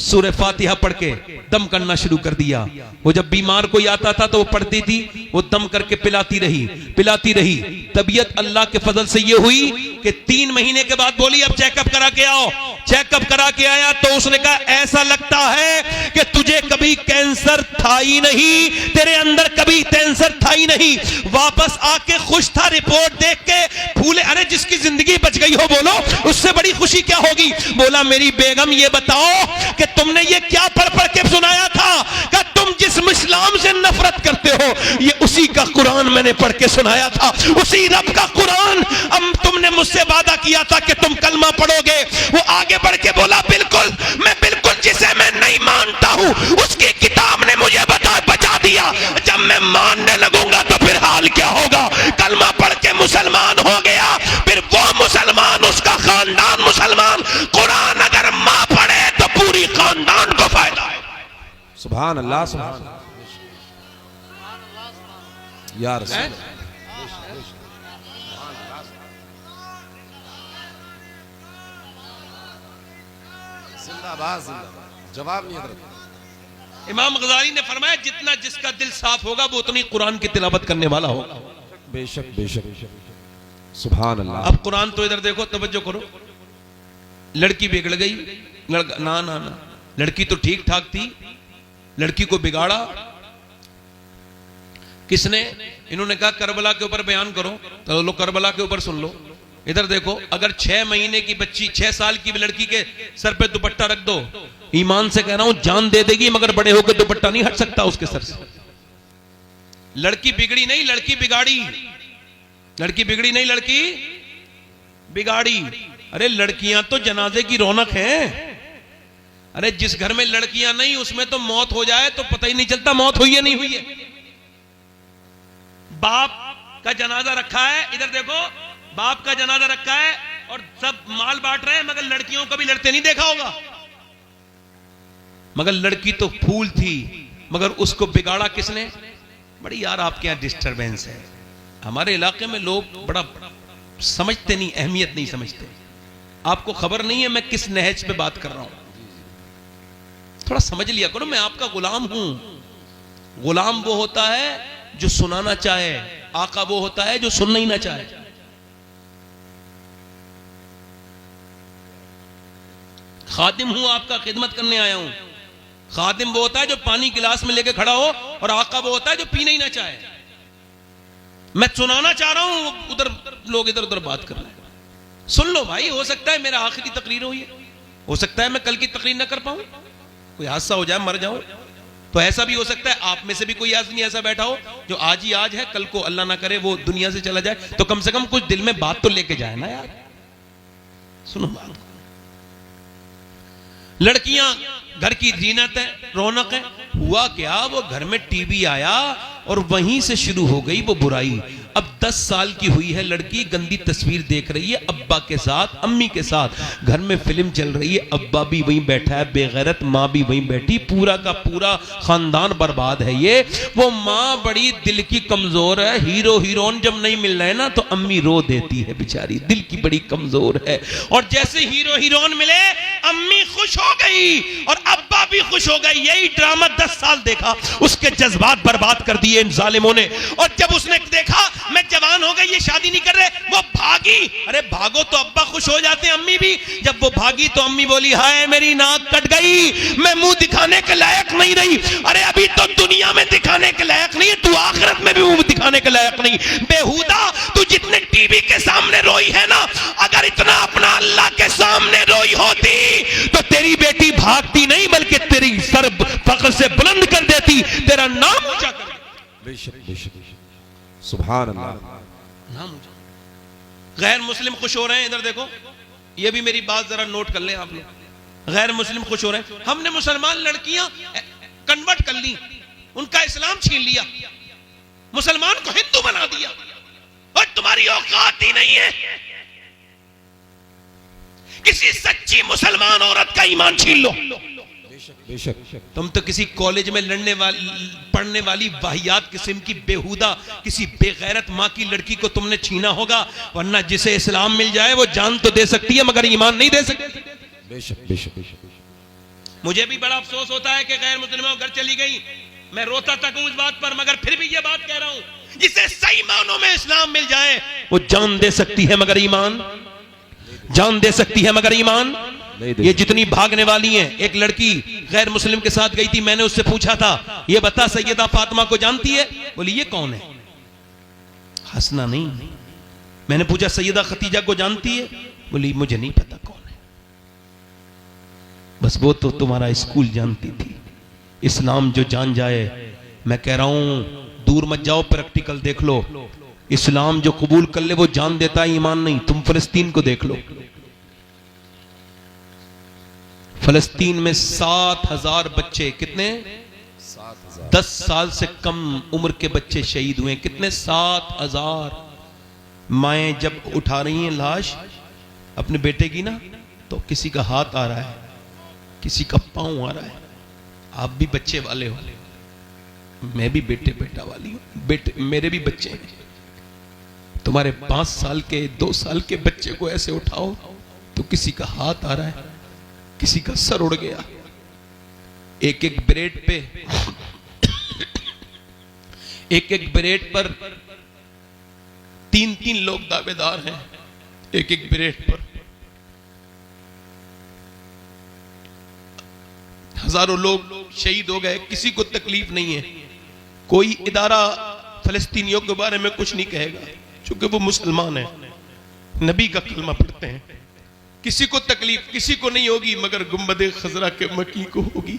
सूरह फातिहा पढ़ के दम करना शुरू कर दिया। वो जब बीमार कोई आता था तो वो पढ़ती थी, वो दम करके पिलाती रही। तबीयत अल्लाह के फजल से ये हुई कि 3 महीने के बाद बोली अब चेकअप करा के आओ। चेकअप करा के आया तो उसने कहा ऐसा लगता है कि तुझे कभी कैंसर था ही नहीं, तेरे अंदर कभी कैंसर था ही नहीं। वापस आके खुश था, रिपोर्ट देख के फूले। अरे जिसकी जिंदगी बच गई हो बोलो, उससे बड़ी खुशी क्या होगी? बोला मेरी बेगम ये बताओ कि तुमने ये क्या पढ़ पढ़ के सुनाया था? कि तुम जिस इस्लाम से नफरत करते हो, ये उसी का कुरान मैंने पढ़ के सुनाया था, उसी रब का कुरान। अब तुमने मुझसे वादा किया था कि तुम कलमा पढ़ोगे। वो आगे बढ़ के बोला बिल्कुल, मैं बिल्कुल जिसे मैं नहीं मानता हूं उसकी किताब ने मुझे बचा दिया। जब मैं मानने लगूंगा तो फिर हाल क्या होगा? कलमा पढ़ के मुसलमान हो गया, फिर वो मुसलमान, उसका खानदान मुसलमान। कुरान अगर मां पढ़े तो पूरी खानदान को फायदा है। सुभान अल्लाह, सुभान अल्लाह या रसूल। जिंदाबाद, जिंदाबाद। जवाब नहीं है। इमाम गजाली ने फरमाया जितना जिसका दिल साफ होगा वो उतनी कुरान की तिलावत करने वाला होगा। बेशक बेशक, सुभान अल्लाह। अब कुरान तो इधर देखो, तवज्जो करो। लड़की बिगड़ गई, लड़का ना ना ना, लड़की तो ठीक ठाक थी, लड़की को बिगाड़ा किसने? इन्होंने कहा करबला के ऊपर बयान करो, तो लो करबला के ऊपर सुन लो। इधर देखो, अगर 6 महीने की बच्ची, 6 साल की लड़की के सर पे दुपट्टा रख दो, ईमान से कह रहा हूं जान दे देगी, मगर बड़े होकर दुपट्टा नहीं हट सकता उसके सर से। लड़की बिगड़ी नहीं, लड़की बिगाड़ी। लड़की बिगड़ी नहीं, लड़की बिगाड़ी। अरे लड़कियां तो जनाजे की रौनक है। अरे जिस घर में लड़कियां नहीं उसमें तो मौत हो जाए तो पता ही नहीं चलता मौत हुई है नहीं हुई है। बाप का जनाजा रखा है, इधर देखो, बाप का जनाजा रखा है और सब माल बांट रहे हैं, मगर लड़कियों को भी लड़ते नहीं देखा होगा। मगर लड़की तो फूल थी, मगर उसको बिगाड़ा किसने? बड़ी यार आपके यहां डिस्टरबेंस है। हमारे इलाके में लोग बड़ा समझते नहीं, अहमियत नहीं समझते। आपको खबर नहीं है मैं किस नहज पे बात कर रहा हूं, थोड़ा समझ लिया करो। मैं आपका गुलाम हूं। गुलाम वो होता है जो सुनाना चाहे, आका वो होता है जो सुनना ही ना चाहे। खादिम हूं, आपका खिदमत करने आया हूं। खादिम वो होता है जो पानी गिलास में लेके खड़ा हो, और आका वो होता है जो पीना ही ना चाहे। मैं सुनाना चाह रहा हूं, उधर लोग इधर उधर बात कर रहे हैं। सुन लो भाई, हो सकता है मेरा आखिरी तकरीर हो सकता है मैं कल की तकरीर ना कर पाऊं, कोई हादसा हो जाए, मर जाऊं, तो ऐसा भी हो सकता है। आप में से भी कोई आदमी ऐसा बैठा हो जो आज ही आज है, कल को अल्लाह ना करे वो दुनिया से चला जाए, तो कम से कम कुछ दिल में बात तो लेके जाए ना यार। सुनो बात, लड़कियां घर की जीनत है, रौनक है। हुआ क्या, वो घर में टीवी आया और वहीं से शुरू हो गई वो बुराई। अब 10 साल की हुई है लड़की, गंदी तस्वीर देख रही है अब्बा के साथ, अम्मी के साथ। घर में फिल्म चल रही है, अब्बा भी वहीं बैठा है बेगैरत, माँ भी वहीं बैठी, पूरा का पूरा खानदान बर्बाद है ये। वो माँ बड़ी दिल की कमजोर है, हीरो हीरोइन जब नहीं मिल रहे ना तो अम्मी रो देती है बेचारी, दिल की बड़ी कमजोर है। और जैसे हीरो हीरोइन मिले अम्मी खुश हो गई और अब्बा भी खुश हो गए। यही ड्रामा 10 साल देखा, उसके जज्बात बर्बाद कर दिए इन जालिमों ने। और जब उसने देखा मैं जवान हो गई, ये शादी नहीं कर रहे, वो भागी। अरे भागो तो अब्बा खुश हो जाते, अम्मी भी। जब वो भागी तो अम्मी बोली हाय मेरी नाक कट गई, मैं मुंह दिखाने के लायक नहीं रही। अरे अभी तो दुनिया में दिखाने के लायक नहीं है, तू आखिरत में भी मुंह दिखाने के लायक नहीं। बेहुदा, तू जितने टीवी के सामने रोई है ना, अगर इतना अपना अल्लाह के सामने रोई होती तो तेरी बेटी भागती नहीं, बल्कि तेरी सर फख्र से बुलंद कर देती, तेरा नाम ऊंचा कर देती। बेशक बेशक, सुभान अल्लाह। नाम ऊंचा। गैर मुस्लिम खुश हो रहे हैं, इधर देखो, ये भी मेरी बात जरा नोट कर ले आप लोग। गैर मुस्लिम खुश हो रहे हैं, हमने मुसलमान लड़कियां कन्वर्ट कर ली, उनका इस्लाम छीन लिया, मुसलमान को हिंदू बना दिया, और तुम्हारी औकात ही नहीं है किसी सच्ची मुसलमान औरत का ईमान छीन लो। बेशक, तुम तो किसी कॉलेज में पढ़ने वाली वाहियात किस्म की बेहुदा किसी बेगैरत माँ की लड़की को तुमने छीना होगा, वरना जिसे इस्लाम मिल जाए वो जान तो दे सकती है मगर ईमान नहीं दे सकती। बेशक बेशक। मुझे भी बड़ा अफसोस होता है कि गैर मुस्लिमों घर चली गई, मैं रोता तक हूं उस बात पर, मगर फिर भी ये बात कह रहा हूं, जिसे सही मानों में इस्लाम मिल जाए वो जान दे सकती है मगर ईमान, जान दे सकती है मगर ईमान। ये जितनी भागने वाली हैं, एक लड़की गैर मुस्लिम के साथ गई थी, मैंने उससे पूछा था ये बता सैयदा फातिमा को जानती है? बोली ये कौन है? हंसना नहीं। मैंने पूछा सैयदा खतीजा को जानती है? बोली मुझे नहीं पता कौन है, बस वो तो तुम्हारा स्कूल जानती थी। इस्लाम जो जान जाए, मैं कह रहा हूं दूर मत जाओ, प्रैक्टिकल देख लो, इस्लाम जो कबूल कर ले वो जान देता है, ईमान नहीं। तुम फिलिस्तीन को देख लो, फिलिस्तीन में 7,000 बच्चे, कितने? 10 साल से कम उम्र के बच्चे शहीद हुए। कितने? 7,000। माएं जब उठा रही हैं लाश अपने बेटे की ना, तो किसी का हाथ आ रहा है, किसी का पांव आ रहा है। आप भी बच्चे वाले हो, मैं भी बेटा वाली हूं, बेटे मेरे भी बच्चे हैं। तुम्हारे 5 साल के 2 साल के बच्चे को ऐसे उठाओ तो किसी का हाथ आ रहा है, किसी का सर उड़ गया। एक एक ब्रेड पे एक ब्रेड पर 3-3 लोग दावेदार हैं, एक ब्रेड पर। हजारों लोग शहीद हो गए, किसी को तकलीफ नहीं है। कोई इदारा फलस्तीनियों के बारे में कुछ नहीं कहेगा क्योंकि वो मुसलमान है, नबी का कलमा पढ़ते हैं। किसी को तकलीफ किसी को नहीं होगी मगर गुंबदे खजरा के मकी को होगी।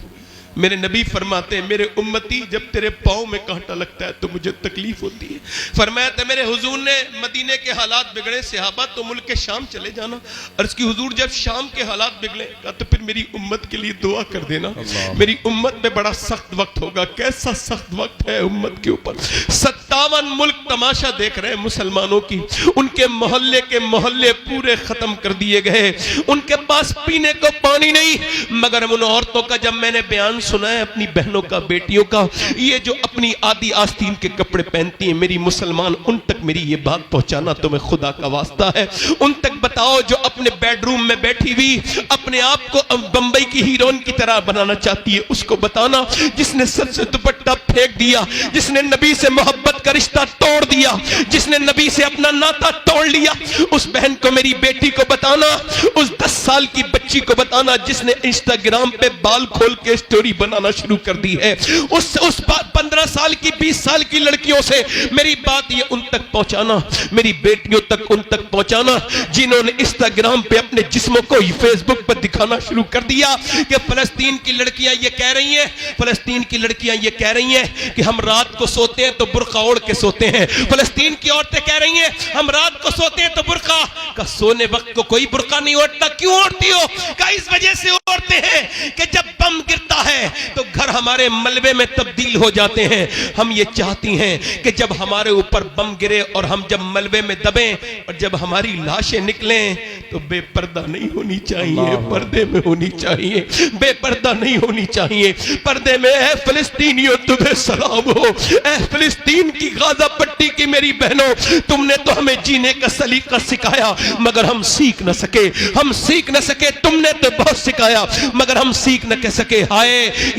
मेरे नबी फरमाते हैं मेरे उम्मती जब तेरे पाँव में कांटा लगता है तो मुझे तकलीफ होती है। फरमाया था मेरे हुजूर ने मदीने के हालात बिगड़े, सहाबा तो मुल्क के शाम चले जाना। अर्ज की हुजूर जब शाम के हालात बिगड़े तो फिर मेरी उम्मत के लिए दुआ कर देना, मेरी उम्मत में बड़ा सख्त वक्त होगा। कैसा सख्त वक्त है उम्मत के ऊपर? 57 मुल्क तमाशा देख रहे हैं मुसलमानों की, उनके मोहल्ले के मोहल्ले पूरे खत्म कर दिए गए, उनके पास पीने को पानी नहीं। मगर उन औरतों का जब मैंने बयान सुना है अपनी बहनों का, बेटियों का, ये जो अपनी आदि आस्तीन के कपड़े पहनती हैं, मेरी मुसलमान उन तक मेरी ये बात पहुंचाना तुम्हें खुदा का वास्ता है। उन तक बताओ जो अपने बेडरूम में बैठी हुई अपने आप को बंबई की हीरोइन की तरह बनाना चाहती है, उसको बताना। जिसने सर से दुपट्टा फेंक दिया, जिसने नबी से मोहब्बत का रिश्ता तोड़ दिया, जिसने नबी से अपना नाता तोड़ लिया, उस बहन को, मेरी बेटी को बताना, उस 10 साल की बच्ची को बताना जिसने इंस्टाग्राम पे बाल खोल के स्टोरी बनाना शुरू कर दी है। उस 15 साल की 20 साल की लड़कियों से मेरी बात ये उन तक पहुंचाना, मेरी बेटियों तक उन तक पहुंचाना जिन्होंने इंस्टाग्राम पे अपने जिस्मों को फेसबुक पर दिखाना शुरू कर दिया कि फलस्तीन की लड़कियां ये कह रही हैं, फलस्तीन की लड़कियां ये कह रही हैं कि हम रात को सोते हैं तो बुर्का ओढ़ के सोते हैं। फलस्तीन की औरतें कह रही हैं हम रात को सोते हैं तो बुर्का का, सोने वक्त को कोई बुर्का नहीं ओढ़ता। क्यों ओढ़ती हो? का इस वजह से ओढ़ते हैं कि जब बम गिरता है तो घर हमारे मलबे में तब्दील हो जाते हैं। हम ये चाहती हैं कि जब हमारे ऊपर बम गिरे और हम जब मलबे में दबें और जब हमारी लाशें निकलें तो बेपर्दा नहीं होनी चाहिए, पर्दे में होनी चाहिए, बेपर्दा नहीं होनी चाहिए, पर्दे में। है फिलिस्तीनियों तुम्हें सलाम हो, ऐ फिलिस्तीन की गाजा पट्टी की मेरी बहनों, तुमने तो हमें जीने का सलीका सिखाया मगर हम सीख न सके, हम सीख न सके। तुमने तो बहुत सिखाया मगर हम सीख न कह सके। हाय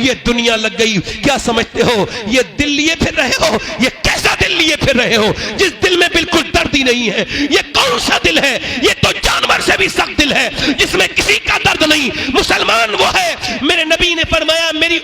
ये दुनिया लग गई, क्या समझते हो ये दिल लिए फिर रहे हो? ये कैसा दिल लिए फिर रहे हो जिस दिल में बिल्कुल दर्द ही नहीं है? ये कौन सा दिल है? ये तो जानवर से भी सख्त दिल है जिसमें किसी का दर्द नहीं। मुसलमान वो है, मेरे नबी ने फरमाया मेरी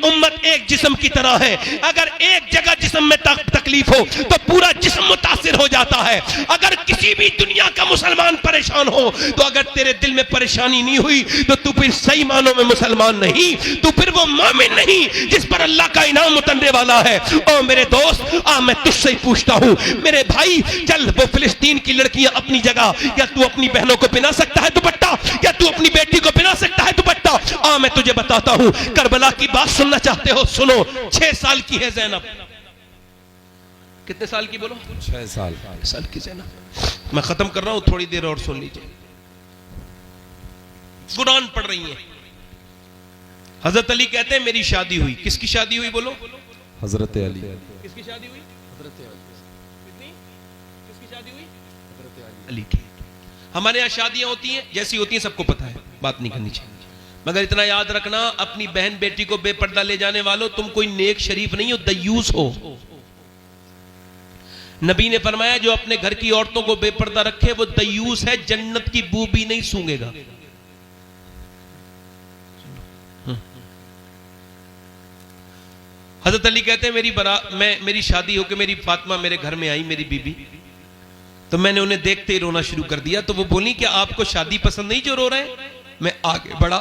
उम्मत एक जिस्म की तरह है। अगर एक जगह जिस्म में तकलीफ हो तो पूरा जिस्म मुतासिर हो जाता है। अगर किसी भी दुनिया का मुसलमान परेशान हो तो अगर तेरे दिल में परेशानी नहीं हुई तो तू फिर सही मानों में मुसलमान नहीं, तू फिर वो मोमिन नहीं जिस पर अल्लाह का इनाम उतरने वाला है। ओ मेरे दोस्त, मैं तुझसे ही पूछता हूं मेरे भाई, चल वो फिलिस्तीन की लड़कियां अपनी जगह, क्या तू अपनी बहनों को पहना सकता है दुपट्टा? क्या तू अपनी बेटी को पहना सकता है दुपट्टा? मैं तुझे बताता हूं, करबला की बात सुनना चाहते हो? सुनो। 6 साल की है ज़ैनब। कितने साल की बोलो? 6 साल की ज़ैनब। मैं खत्म कर रहा हूं, थोड़ी देर और सुन लीजिए। कुरान पढ़ रही है। हजरत अली कहते हैं मेरी शादी हुई। किसकी शादी हुई बोलो? हजरत अली। किसकी शादी हुई? हजरत अली। किसकी शादी हुई? हजरत अली की। हमारे यहाँ शादियां होती हैं, जैसी होती हैं सबको पता है, बात नहीं करनी चाहिए। मगर इतना याद रखना, अपनी बहन बेटी को बेपर्दा ले जाने वालों, तुम कोई नेक शरीफ नहीं हो, दयूस हो। नबी ने फरमाया जो अपने घर की औरतों को बेपर्दा रखे वो दयूस है, जन्नत की बू भी नहीं सूंघेगा। हजरत अली कहते हैं मेरी शादी होकर मेरी फातिमा मेरे घर में आई, मेरी बीबी, तो मैंने उन्हें देखते ही रोना शुरू कर दिया। तो वो बोली क्या आपको शादी पसंद नहीं जो रो रहे हैं? मैं आगे बढ़ा,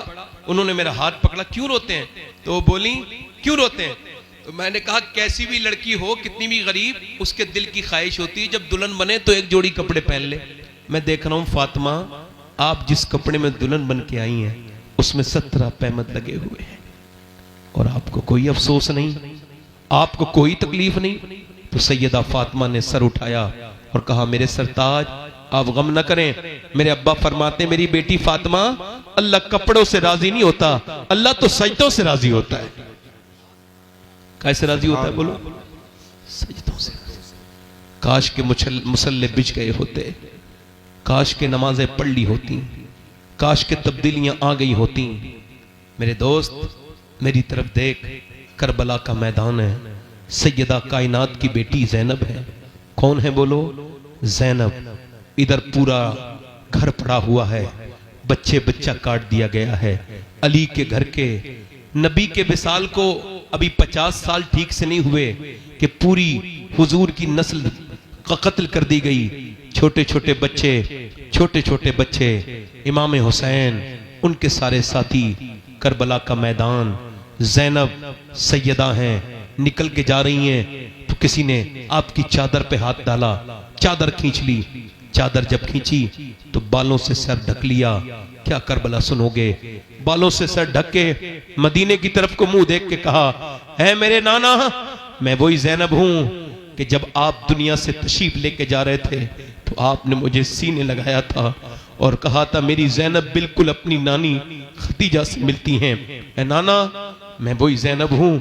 उन्होंने मेरा हाथ पकड़ा, क्यों रोते हैं? तो वो बोली क्यों रोते हैं? तो मैंने कहा कैसी भी लड़की हो, कितनी भी गरीब, उसके दिल की ख्वाहिश होती है जब दुल्हन बने तो एक जोड़ी कपड़े पहन ले। मैं देख रहा हूं फातिमा, आप जिस कपड़े में दुल्हन बन के आई हैं उसमें 17 पैमद लगे हुए हैं और आपको कोई अफसोस नहीं, आपको कोई तकलीफ नहीं। तो सैयदा फातिमा ने सर उठाया और कहा मेरे सरताज आप गम न करें। मेरे अब्बा फरमाते मेरी बेटी फातिमा, अल्लाह कपड़ों से राजी नहीं होता, अल्लाह तो सजदों से राजी होता है। कैसे राजी होता है बोलो? सजदों से। काश के मुसल्ले बिछ गए होते, काश के नमाजें पढ़ ली होती, काश के तब्दीलियां आ गई होती। मेरे दोस्त मेरी तरफ देख, करबला का मैदान है, सैयदा कायनात की बेटी ज़ैनब है। कौन है बोलो? ज़ैनब। इधर पूरा घर पड़ा हुआ है, बच्चा काट दिया गया है। अली के घर के नबी के विसाल को अभी 50 साल ठीक से नहीं हुए कि पूरी हुजूर की नस्ल का कत्ल कर दी गई। छोटे छोटे बच्चे, इमाम हुसैन, उनके सारे साथी, करबला का मैदान, ज़ैनब सैयदा हैं, निकल के जा रही हैं तो किसी ने आपकी चादर पे हाथ डाला, चादर खींच ली। चादर जब खींची तो बालों से सर ढक लिया। क्या करबला सुनोगे? बालों से सर ढक के मदीने की तरफ को मुंह देख के कहा, है मेरे नाना, मैं वही ज़ैनब हूं कि जब आप दुनिया से तशरीफ लेके जा रहे थे तो आपने मुझे सीने लगाया था और कहा था मेरी ज़ैनब बिल्कुल अपनी नानी खदीजा से मिलती हैं। ऐ नाना, मैं वही ज़ैनब हूं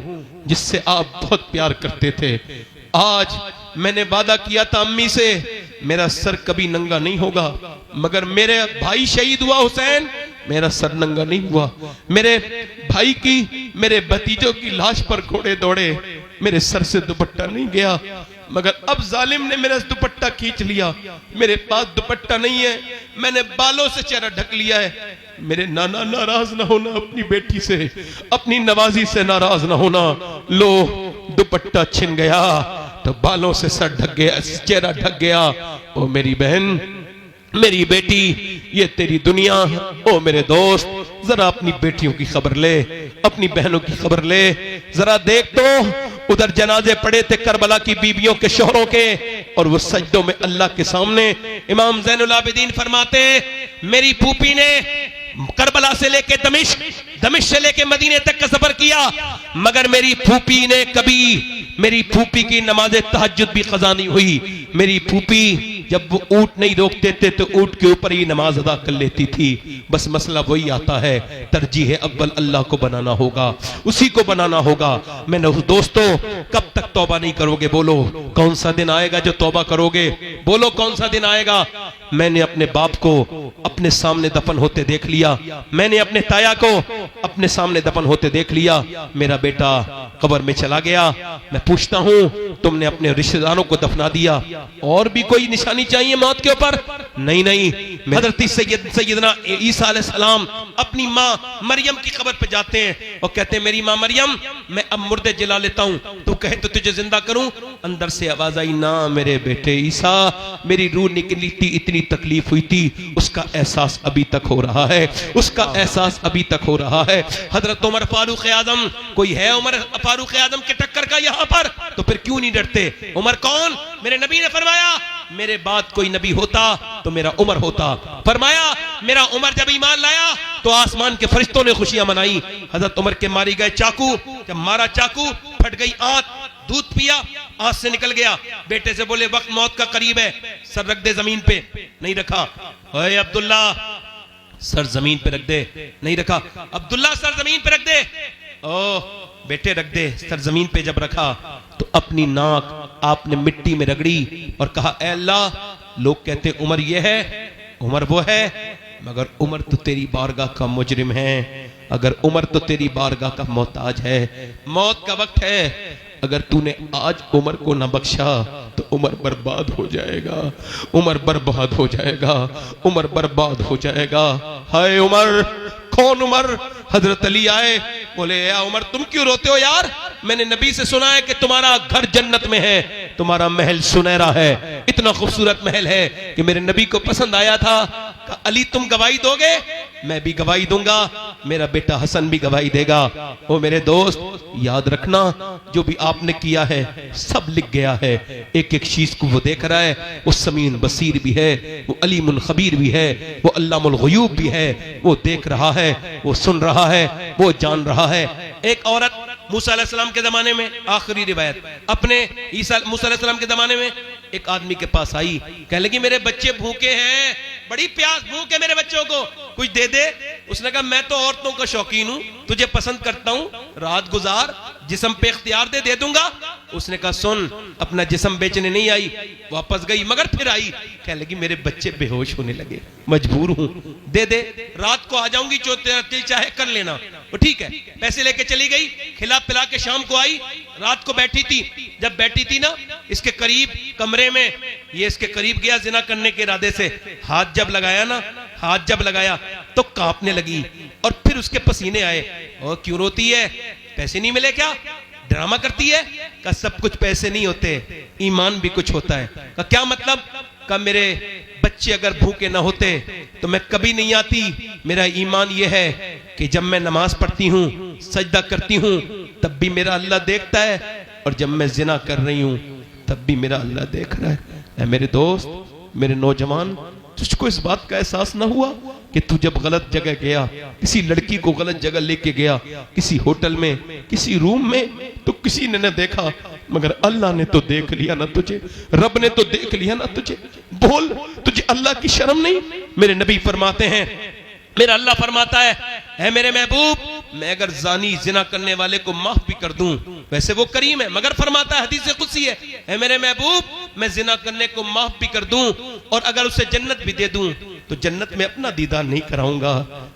जिससे आप बहुत प्यार करते थे। आज मैंने वादा किया था अम्मी से मेरा सर कभी नंगा नहीं होगा, मगर मेरे भाई शहीद हुआ हुसैन, मेरा सर नंगा नहीं हुआ। मेरे भाई की, मेरे भतीजों की लाश पर घोड़े दौड़े, मेरे सर से दुपट्टा नहीं गया, मगर अब जालिम ने मेरा दुपट्टा खींच लिया। मेरे पास दुपट्टा नहीं है, मैंने बालों से चेहरा ढक लिया है। मेरे नाना नाराज ना होना अपनी बेटी से, अपनी नवाजी से नाराज ना होना। लो दुपट्टा छिन गया तो बालों से सर ढक गया, चेहरा ढक गया। ओ मेरी बहन, मेरी बेटी, ये तेरी दुनिया। ओ मेरे दोस्त, जरा अपनी बेटियों की खबर ले, अपनी बहनों की खबर ले। जरा देख तो उधर जनाजे पड़े थे करबला की बीबियों के, शोहरों के, और वो सजदों में अल्लाह के सामने। इमाम ज़ैनुल आबिदीन फरमाते मेरी फूफी ने करबला से लेके दमिश्क से लेके मदीने तक का सफर किया, मगर मेरी फूफी ने कभी, मेरी फूफी की नमाज तहज्जुद भी क़ज़ा नहीं हुई। मेरी फूफी जब वो ऊंट नहीं रोकते थे तो ऊंट के ऊपर ही नमाज अदा कर लेती थी। बस मसला वही आता है, तरजीह अव्वल अल्लाह को बनाना होगा, उसी को बनाना होगा। मैंने दोस्तों, कब तक तौबा नहीं करोगे? बोलो कौन सा दिन आएगा जो तौबा करोगे? बोलो कौन सा दिन आएगा? मैंने अपने बाप को अपने सामने दफन होते देख लिया, मैंने अपने ताया को अपने सामने दफन होते देख लिया। मेरा बेटा कब्र में चला गया, मैं पूछता हूं तुमने अपने रिश्तेदारों को दफना दिया, और भी कोई निशानी चाहिए मौत के ऊपर? नहीं नहीं। हजरत सैयदना ईसा अलैहिस्सलाम अपनी माँ मरियम की कब्र पे जाते हैं और कहते हैं मेरी माँ मरियम, मैं अब मुर्दे जला लेता हूं, तू कहे तो तुझे जिंदा करूं। अंदर से आवाज आई, ना मेरे बेटे ईसा, मेरी रूह निकली थी, इतनी तकलीफ हुई थी, उसका एहसास अभी तक हो रहा है, उसका एहसास अभी तक हो रहा है। हजरत उमर फारूक आजम, कोई है उमर फारूक आजम के टक्कर का यहाँ पर? तो फिर क्यों नहीं डरते? उमर कौन? मेरे नबी ने फरमाया मेरे बाद कोई नबी होता तो मेरा उमर होता। फरमाया मेरा उमर जब ईमान लाया तो आसमान के फरिश्तों ने खुशियां मनाई। हजरत उमर के मारी गए चाकू, जब मारा चाकू फट गई आंत, दूध पिया आंत से निकल गया। बेटे से बोले वक्त मौत का करीब है, सर रख दे जमीन पे, नहीं रखा। ओए अब्दुल्ला सर जमीन पे रख दे, नहीं रखा। अब्दुल्ला सर जमीन पे रख दे, ओ बेटे रख दे। सर जमीन पे जब रखा तो अपनी नाक आपने मिट्टी में रगड़ी और कहा ऐ अल्लाह, लोग कहते उमर ये है, उमर वो है, मगर उमर तो तेरी बारगाह का मुजरिम है, अगर उमर तो तेरी बारगाह का मोहताज है। मौत का वक्त है, अगर तूने आज उमर को न बख्शा तो उमर बर्बाद हो जाएगा, उमर बर्बाद हो जाएगा, उमर बर्बाद हो जाएगा। हाय उमर! कौन उमर? हजरत अली आए, बोले या उमर तुम क्यों रोते हो यार? मैंने नबी से सुना है कि तुम्हारा घर जन्नत में है, तुम्हारा महल सुनहरा है, इतना खूबसूरत महल है कि मेरे नबी को पसंद आया था। अली तुम गवाही दोगे? मैं भी गवाही दूंगा, मेरा बेटा हसन भी गवाही देगा। ओ मेरे दोस्त, याद रखना जो भी आपने किया है सब लिख गया है, एक एक चीज को वो देख रहा है। वो समीन बसीर भी है, वो अलीमुल खबीर भी है, वो अल्लामुल गुयूब भी है, वो देख रहा है, वो सुन रहा है, वो जान रहा है। एक औरत मूसा अलैहिस्सलाम के जमाने में, आखिरी रिवायत, अपने मूसा अलैहिस्सलाम के जमाने में एक आदमी के पास आई, कह लगी मेरे बच्चे भूखे हैं, बड़ी प्यास भूख है मेरे बच्चों को, कुछ दे दे। उसने कहा मैं तो औरतों का शौकीन हूं, तुझे पसंद करता हूं, रात गुजार, जिस्म पे इख्तियार दे दूंगा। उसने कहा सुन, अपना जिस्म बेचने नहीं आई, वापस गई, मगर फिर आई, कह लगी मेरे बच्चे बेहोश होने लगे, मजबूर हूं, दे दे, रात को आ जाऊंगी, जो तेरा दिल चाहे कर लेना। वो ठीक है, पैसे लेके चली गई, खिला पिला के शाम को आई, रात को बैठी थी, जब बैठी थी ना इसके करीब कमरे में, ये इसके करीब गया जिना करने के इरादे से, हाथ जब लगाया ना, हाथ जब लगाया तो कांपने लगी और फिर उसके पसीने आए। और क्यों रोती है? पैसे नहीं मिले क्या? ड्रामा करती है? का सब कुछ पैसे नहीं होते, ईमान भी कुछ होता है। का क्या मतलब? का मेरे बच्चे अगर भूखे ना होते तो मैं कभी नहीं आती। मेरा ईमान यह है कि जब मैं नमाज पढ़ती हूँ, सजदा करती हूँ, तब भी मेरा अल्लाह देखता है, और जब मैं जिना कर रही हूँ तब भी मेरा अल्लाह देख रहा है। ऐ मेरे दोस्त, मेरे नौजवान, तुझको इस बात का एहसास ना हुआ कि तू जब गलत जगह गया, किसी लड़की को गलत जगह लेके गया, किसी होटल में, किसी रूम में, तो किसी ने न देखा, मगर अल्लाह ने तो देख लिया ना तुझे, रब ने तो देख लिया ना तुझे। बोल, तुझे अल्लाह की शर्म नहीं? मेरे नबी फरमाते हैं, मेरा अल्लाह फरमाता है मेरे महबूब, मैं अगर जानी जिना करने वाले को माफ भी कर दूं, वैसे वो करीम है, मगर फरमाता है, हदीस कुदसी है मेरे महबूब, मैं जिना करने को माफ भी कर दूं और अगर उसे जन्नत भी दे दूं तो जन्नत में अपना दीदार नहीं कराऊंगा,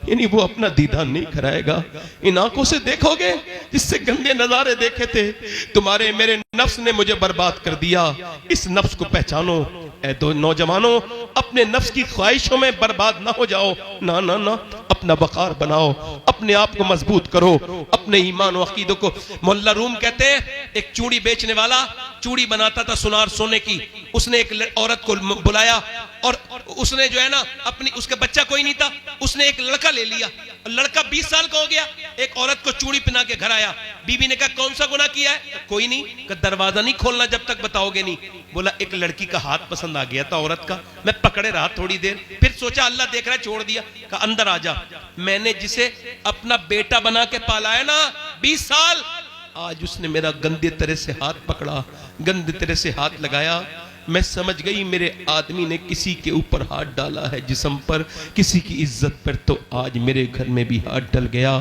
यानी वो अपना दीदार नहीं कराएगा। इन आंखों से देखोगे जिससे गंदे नजारे देखे थे, तुम्हारे मेरे नफ्स ने मुझे बर्बाद कर दिया। इस नफ्स को पहचानो। ऐ दो नौजवानों, अपने नफ्स की ख्वाहिशों में बर्बाद ना हो जाओ, ना ना ना, अपना वकार बनाओ, अपने आप को मजबूत करो, अपने ईमान और अकीदों को। मोहल्ला रूम कहते हैं, एक चूड़ी बेचने वाला चूड़ी बनाता था सुनार सोने की, उसने एक औरत को बुलाया और उसने जो है ना अपनी, उसका बच्चा कोई नहीं था, उसने एक लड़का ले लिया, लड़का 20 साल का हो गया, एक औरत को चूड़ी पहना के घर आया। बीबी ने कहा कौन सा गुनाह किया है? कोई नहीं। कहा दरवाजा नहीं खोलना जब तक बताओगे नहीं। बोला एक लड़की का हाथ पसंद आ गया था औरत का, मैं पकड़े रहा थोड़ी देर, फिर सोचा अल्लाह देख रहा है, छोड़ दिया। कहा अंदर आ जा, मैंने जिसे अपना बेटा बना के पाला है ना 20 साल, आज उसने मेरा गंदे तरह से हाथ पकड़ा, गंदे तरह से हाथ लगाया, मैं समझ गई मेरे आदमी ने किसी के ऊपर हाथ डाला है जिस्म पर, किसी की इज्जत पर, तो आज मेरे घर में भी हाथ डल गया।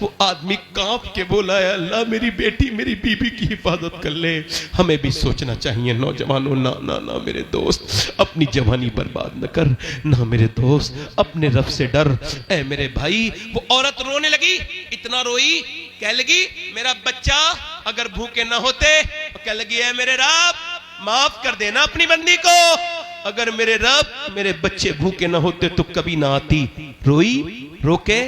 वो आदमी कांप के बोला है अल्लाह मेरी बेटी मेरी बीबी की हिफाजत कर ले। हमें भी सोचना चाहिए नौजवानों, ना ना ना मेरे दोस्त अपनी जवानी बर्बाद न कर, ना मेरे दोस्त अपने रब से डर। ऐ मेरे भाई, वो औरत रोने लगी, इतना रोई, कह लगी मेरा बच्चा अगर भूखे ना होते, कह लगी है मेरे रब माफ कर देना अपनी बंदी को, अगर मेरे रब मेरे बच्चे भूखे ना होते तो कभी ना आती। रोई, रोके,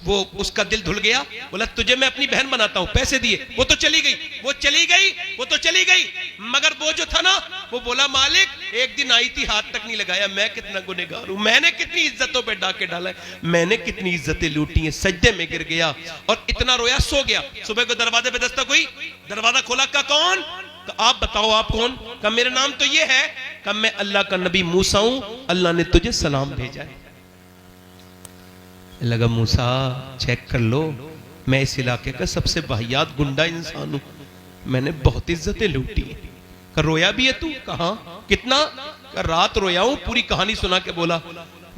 वो उसका दिल धुल गया। बोला तुझे मैं अपनी बहन बनाता हूं, पैसे दिए, वो तो चली गई, वो चली गई, वो तो चली गई, मगर वो जो था ना, वो बोला मालिक एक दिन आई थी हाथ तक नहीं लगाया, मैं कितना गुनहगार हूं, मैंने कितनी इज्जतों पे डाके डाला है, मैंने कितनी इज्जतें लूटी हैं। सजदे में गिर गया और इतना रोया, सो गया। सुबह को दरवाजे पे दस्तक हुई, दरवाजा खोला, का कौन? तो आप बताओ आप कौन? कहा मेरा नाम तो ये है। कहा मैं अल्लाह का नबी मूसा हूं, अल्लाह ने तुझे सलाम भेजा है। लगा मूसा चेक कर लो, मैं इस इलाके का सबसे वाहियात गुंडा इंसान हूं, मैंने बहुत इज्जतें लूटी। कहा रोया भी है तू? कहा कितना? कहा रात रोया हूं, पूरी कहानी सुना के बोला,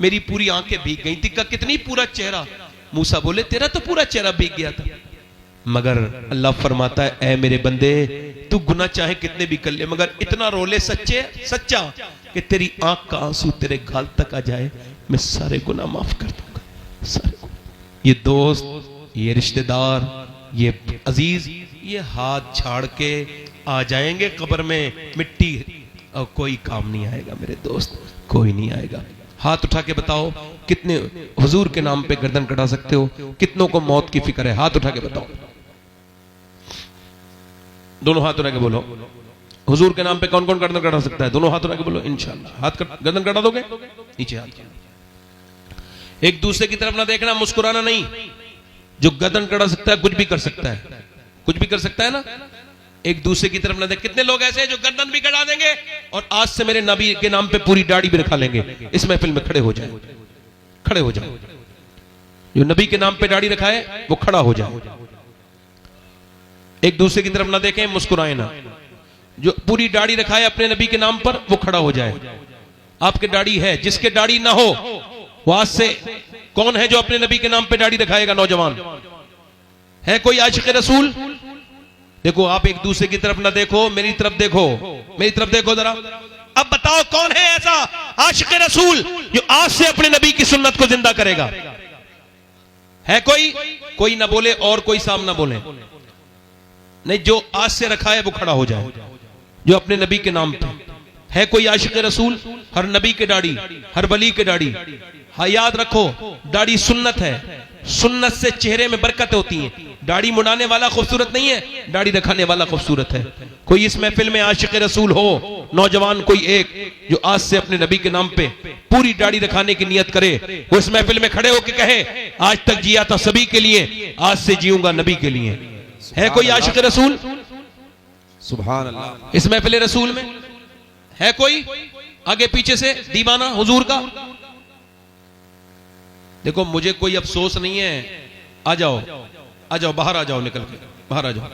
मेरी पूरी आंखें भीग गई थी। कहा कितनी? पूरा चेहरा। मूसा बोले तेरा तो पूरा चेहरा भीग गया था। मगर अल्लाह फरमाता है ऐ मेरे बंदे, तू गुनाह चाहे कितने भी कर ले, मगर इतना रोले सच्चा कि तेरी आंख का आंसू तेरे गाल तक आ जाए, मैं सारे गुनाह माफ कर दूंगा, सारे। ये दोस्त, ये रिश्तेदार, ये अजीज, ये हाथ झाड़ के आ जाएंगे कब्र में, मिट्टी और कोई काम नहीं आएगा मेरे दोस्त, कोई नहीं आएगा। हाथ उठा के बताओ कितने हुजूर के नाम पे गर्दन कटा सकते हो? कितनों को मौत की फिक्र है? हाथ उठा के बताओ, दोनों हाथ उठा के बोलो, हुजूर के नाम पे कौन कौन गर्दन कटा सकता है? दोनों हाथ उठा के बोलो इंशाल्लाह। हाथ गर्दन कटा दोगे? नीचे हाथ। एक दूसरे की तरफ ना देखना, मुस्कुराना नहीं। जो गर्दन कटा सकता है कुछ भी कर सकता है, कुछ भी कर सकता है ना। एक दूसरे की तरफ ना देख। कितने लोग ऐसे हैं जो गर्दन भी कटा देंगे और आज से मेरे नबी के नाम पे पूरी दाढ़ी भी रखा लेंगे। इस महफिल में खड़े हो जाए, खड़े हो जाए। जो नबी के नाम पे दाढ़ी रखा है वो खड़ा हो जाए। एक दूसरे की तरफ ना देखें, मुस्कुराए ना। जो पूरी दाढ़ी रखा है अपने नबी के नाम पर वो खड़ा हो जाए। आपके दाढ़ी है, जिसके दाढ़ी ना हो वो आज से कौन है जो अपने नबी के नाम पे दाढ़ी रखाएगा? नौजवान है कोई आशिक रसूल? देखो आप एक दूसरे की तरफ ना देखो, मेरी तरफ देखो, मेरी तरफ देखो जरा। अब बताओ कौन है ऐसा आशिक रसूल जो आज से अपने नबी की सुन्नत को जिंदा करेगा? है कोई? कोई ना बोले और कोई सामना बोले नहीं। जो आज से रखा है वो खड़ा हो जाए, जो अपने नबी के नाम पे है। कोई आशिक रसूल? हर नबी के दाढ़ी, हर वली के दाढ़ी। हाँ याद रखो, दाढ़ी सुन्नत है, सुन्नत से चेहरे में बरकत होती है। दाढ़ी मुड़ाने वाला खूबसूरत नहीं है, दाढ़ी रखाने वाला खूबसूरत है। कोई इस महफिल में आशिक रसूल हो, नौजवान कोई एक, जो आज से अपने नबी के नाम पे पूरी दाढ़ी रखाने की नियत करे, वो इस महफिल में खड़े होकर कहे आज तक जिया था सभी के लिए, आज से जीऊंगा नबी के लिए। है कोई आशिक रसूल? सुभान अल्लाह। इस महफिल रसूल में है कोई आगे पीछे से दीवाना हुजूर का? देखो मुझे कोई अफसोस नहीं है, आ जाओ, आ जाओ, बाहर आ जाओ, निकल के बाहर आ जाओ।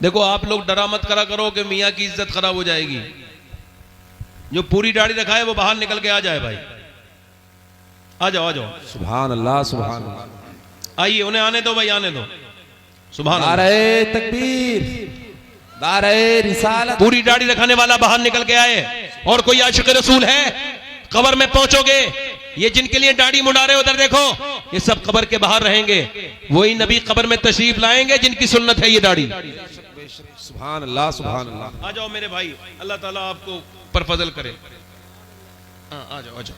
देखो आप लोग डरा मत करा करो कि मियां की इज्जत खराब हो जाएगी। जो पूरी दाढ़ी रखा है वो बाहर निकल के आ जाए भाई, आ जाओ, आ जाओ। सुभान अल्लाह, सुभान अल्लाह। आइए, उन्हें आने दो भाई, आने दो। सुभान अल्लाह। नारे तकबीर, नारे रिसालत। पूरी दाढ़ी रखाने वाला बाहर निकल के आए। और कोई आशिक रसूल है? कब्र में पहुंचोगे, ये जिनके लिए दाढ़ी मुड़ा रहे उधर देखो, ये सब कब्र के बाहर रहेंगे। वही नबी कब्र में तशरीफ लाएंगे जिनकी सुन्नत है ये दाढ़ी। सुभान अल्लाह, सुभान अल्लाह। आ जाओ मेरे भाई, अल्लाह ताला आपको पर फजल करे। आ जाओ, आ जाओ,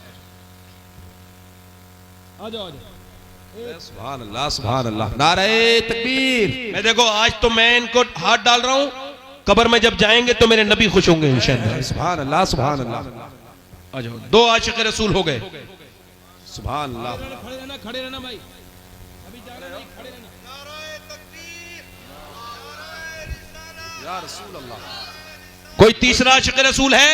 आ जाओ, आ जाओ। सुभान अल्लाह, सुभान अल्लाह। नारे तकबीर। मैं देखो आज तो मैं इनको हाथ डाल रहा हूं, कब्र में जब जाएंगे तो मेरे नबी खुश होंगे इंशाअल्लाह। सुभान अल्लाह, सुभान अल्लाह। आ जाओ, दो आशिक रसूल हो गए। सुभान अल्लाह। खड़े रहना, खड़े रहना भाई, अभी जा रहे हैं, खड़े रहना। नारे तकबीर, या रसूल अल्लाह। कोई तीसरा आशिक रसूल है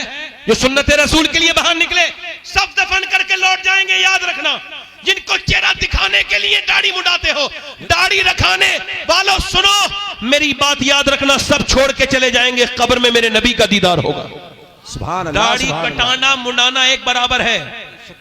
जो सुन्नत रसूल के लिए बाहर निकले? सब दफन करके लौट जाएंगे, याद रखना। जिनको चेहरा दिखाने के लिए दाढ़ी मुड़ाते हो, दाढ़ी रखाने वालों सुनो मेरी बात याद रखना, सब छोड़ के चले जाएंगे, कब्र में मेरे नबी का दीदार होगा। सुभान अल्लाह, दाढ़ी सुभान अल्लाह। कटाना मुंडाना एक बराबर है।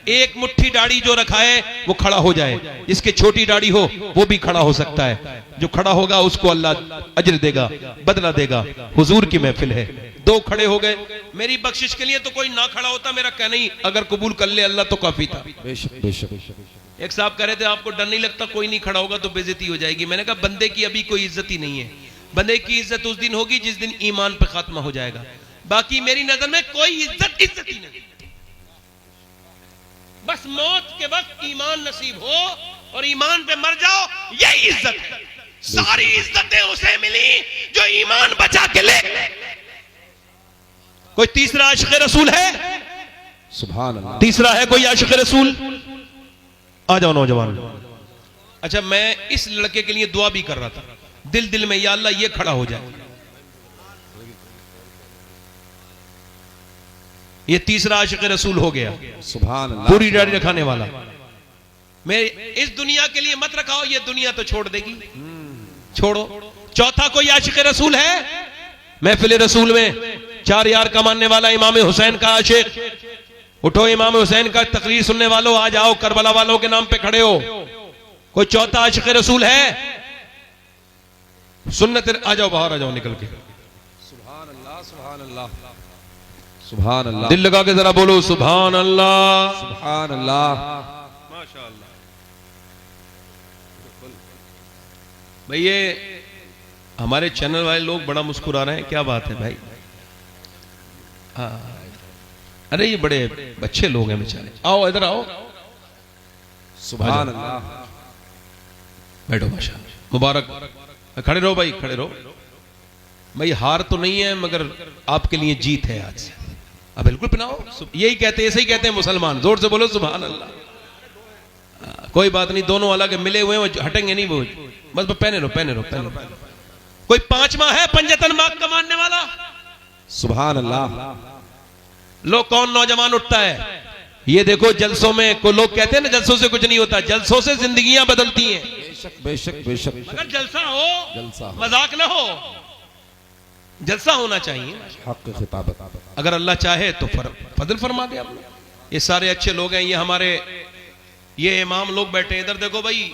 एक मुट्ठी दाढ़ी जो रखा है वो खड़ा हो जाए, जिसके छोटी दाढ़ी हो वो भी खड़ा हो सकता है। जो खड़ा होगा उसको अल्लाह अजर देगा, बदला देगा। हुजूर की महफिल है, दो खड़े हो गए, मेरी बख्शिश के लिए तो कोई ना खड़ा होता, मेरा कहना ही अगर कबूल कर ले अल्लाह तो काफी था। बेशक बेशक। एक साहब कह रहे थे आपको डर नहीं लगता कोई नहीं खड़ा होगा तो बेइज्जती हो जाएगी? मैंने कहा बंदे की अभी कोई इज्जत ही नहीं है। बंदे की इज्जत उस दिन होगी जिस दिन ईमान पे खात्मा हो जाएगा। बाकी मेरी नजर में कोई इज्जत ही नहीं। बस मौत के वक्त ईमान नसीब हो और ईमान पे मर जाओ, यही इज्जत है। सारी इज्जतें उसे मिली जो ईमान बचा के ले। कोई तीसरा आशिक़ रसूल है? सुभान अल्लाह। तीसरा है कोई आशिक़ रसूल? आ जाओ नौजवान। अच्छा, मैं इस लड़के के लिए दुआ भी कर रहा था दिल में, या अल्लाह ये खड़ा हो जाए। ये तीसरा आशिक़ रसूल हो गया, सुभान अल्लाह। पूरी दाढ़ी रखाने वाला। मैं इस दुनिया के लिए मत रखाओ, ये दुनिया तो छोड़ देगी, छोड़ो। चौथा कोई आशिक़ रसूल है? महफिल रसूल में 4 यार कमाने वाला इमाम हुसैन का आशिक़। उठो इमाम हुसैन का तकरीर सुनने वालों, आ जाओ, करबला वालों के नाम पे खड़े हो। कोई चौथा आशिक़ रसूल है? सुन्नत, आ जाओ, बाहर आ जाओ निकल के। सुभान अल्लाह, सुभान अल्लाह, सुभान अल्लाह। दिल लगा के जरा बोलो सुभान अल्लाह, सुभान अल्लाह। माशाअल्लाह। भाई ये हमारे चैनल वाले लोग बड़ा मुस्कुरा रहे हैं, क्या बात है भाई? अरे ये बड़े अच्छे लोग हैं बेचारे। आओ इधर आओ, सुभान अल्लाह। बैठो, माशाअल्लाह, मुबारक। खड़े रहो भाई, खड़े रहो भाई। हार तो नहीं है मगर आपके लिए जीत है आज से। अब बिल्कुल पहनाओ, यही कहते हैं, ऐसे ही कहते हैं मुसलमान। जोर से बोलो सुभान अल्लाह। कोई बात नहीं, दोनों अलग मिले हुए हैं, हटेंगे नहीं वो। बस पहने रहो, पहने रहो, पहने रहो। कोई पांचवा है पंजतन मार्क कमाने वाला? सुभान अल्लाह। लो कौन नौजवान उठता है? ये देखो जलसों में को लोग कहते हैं ना जलसों से कुछ नहीं होता, जलसों से जिंदगियां बदलती हैं। बेशक बेशक बेशक। अगर जलसा हो, जलसा हो, मजाक ना हो, जलसा होना चाहिए। हक की खिताबत। अगर अल्लाह चाहे तो फजल फरमा दे आपने। ये सारे अच्छे लोग हैं, ये हमारे ये इमाम लोग बैठे हैं। इधर देखो भाई,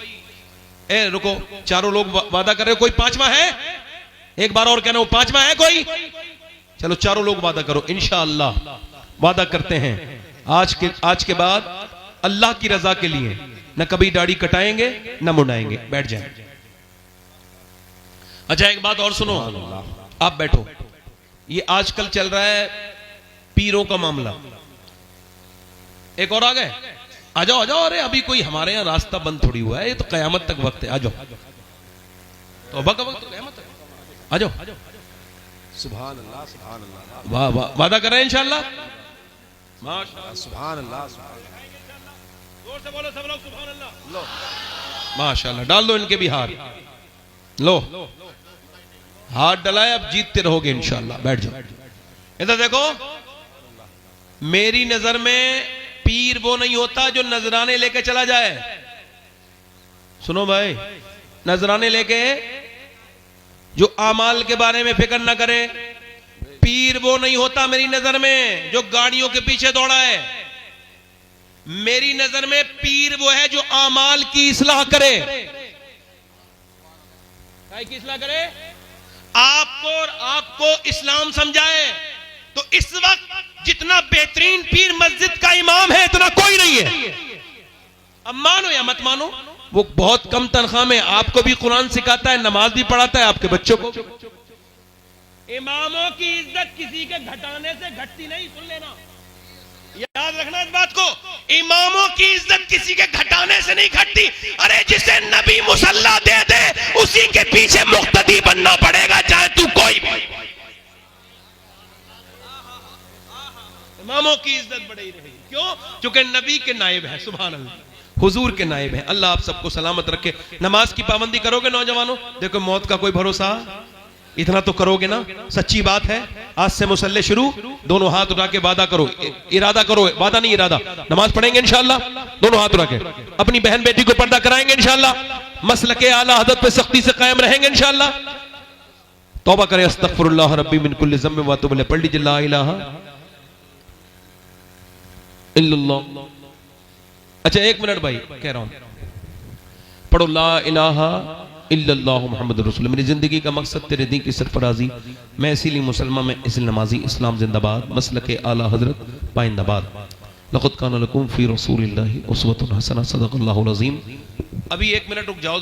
ए रुको, चारों लोग वादा कर रहे हो। कोई पांचवा है? एक बार और कहना, वो पांचवा है कोई? चलो चारों लोग वादा करो, इंशाअल्लाह वादा करते हैं आज के बाद अल्लाह की रजा के लिए न कभी दाढ़ी कटाएंगे न मुंडाएंगे। बैठ जाए। अच्छा एक बात और सुनो, आप बैठो। ये आजकल चल रहा है पीरों का मामला। एक और आ गए, आ जाओ आ जाओ। अरे अभी कोई हमारे यहाँ रास्ता बंद थोड़ी हुआ है, ये तो कयामत तक वक्त है। आ जाओ, तौबा का वक्त, कयामत तक। आ जाओ। सुभान अल्लाह, सुभान अल्लाह। वाह वाह, वादा कर रहे हैं इंशाअल्लाह। माशाअल्लाह, सुभान अल्लाह। जोर से बोलो सब लोग सुभान अल्लाह। लो माशाअल्लाह, डाल दो इनके भी हाथ। लो हाथ डलाए, अब जीतते रहोगे इंशाअल्लाह। बैठ जाओ। इधर देखो, मेरी नजर में पीर वो नहीं होता जो नजराने लेके चला जाए। सुनो भाई, नजराने लेके जो आमाल के बारे में फिक्र ना करे। पीर वो नहीं होता मेरी नजर में जो गाड़ियों के पीछे दौड़ा है। मेरी नजर में पीर वो है जो आमाल की इस्लाह करे। काय की इस्लाह करे? आपको और आपको इस्लाम समझाए। तो इस वक्त जितना बेहतरीन पीर मस्जिद का इमाम है इतना कोई नहीं है। अब मानो या मत मानो, वो बहुत कम तनख्वाह में आपको भी कुरान सिखाता है, नमाज भी पढ़ाता है, आपके बच्चों को। इमामों की इज्जत किसी के घटाने से घटती नहीं, सुन लेना, याद रखना इस बात को। इमामों की इज्जत किसी के घटाने से नहीं घटती। अरे जिसे नबी मुसल्ला दे दे उसी के पीछे मुक्तदी बनना पड़ेगा, चाहे तू कोई भी। इमामों की इज्जत बढ़ी रहेगी। क्यों? क्योंकि नबी के नायब है, सुभान अल्लाह, हुजूर के नायब है। अल्लाह आप सबको सलामत रखे। नमाज की पाबंदी करोगे नौजवानों? देखो मौत का कोई भरोसा, इतना तो करोगे ना? सच्ची बात है। आज से मुसल्ले शुरू, दोनों हाथ उठा के वादा करो, इरादा करो, वादा नहीं इरादा। नमाज पढ़ेंगे इंशाअल्लाह, दोनों हाथ उठा के। अपनी बहन बेटी को पर्दा कराएंगे इंशाअल्लाह। मसलके आला हदरत पे सख्ती से कायम रहेंगे इंशाअल्लाह। तौबा करें, अस्तगफिरुल्लाह रब्बी मिन कुल्ली ज़म्बिन व अतूबु इलैह। पढ़ लीजिए ला इलाहा इल्लल्लाह। अच्छा 1 मिनट भाई कह रहा हूं, पढ़ो ला इलाहा इल्लल्लाह मुहम्मद रसूल। मेरी जिंदगी का मकसद तेरे दीन की सरफराजी, मैं इसीलिए मुसलमान में इसलिए नमाजी, इस्लाम जिंदाबाद, मसलक आला हजरत पाइंदाबाद। लक़द काना लकुम फी रसूलिल्लाहि उस्वतुन हसना, सदक़ल्लाहुल अज़ीम। अभी 1 मिनट रुक जाओ।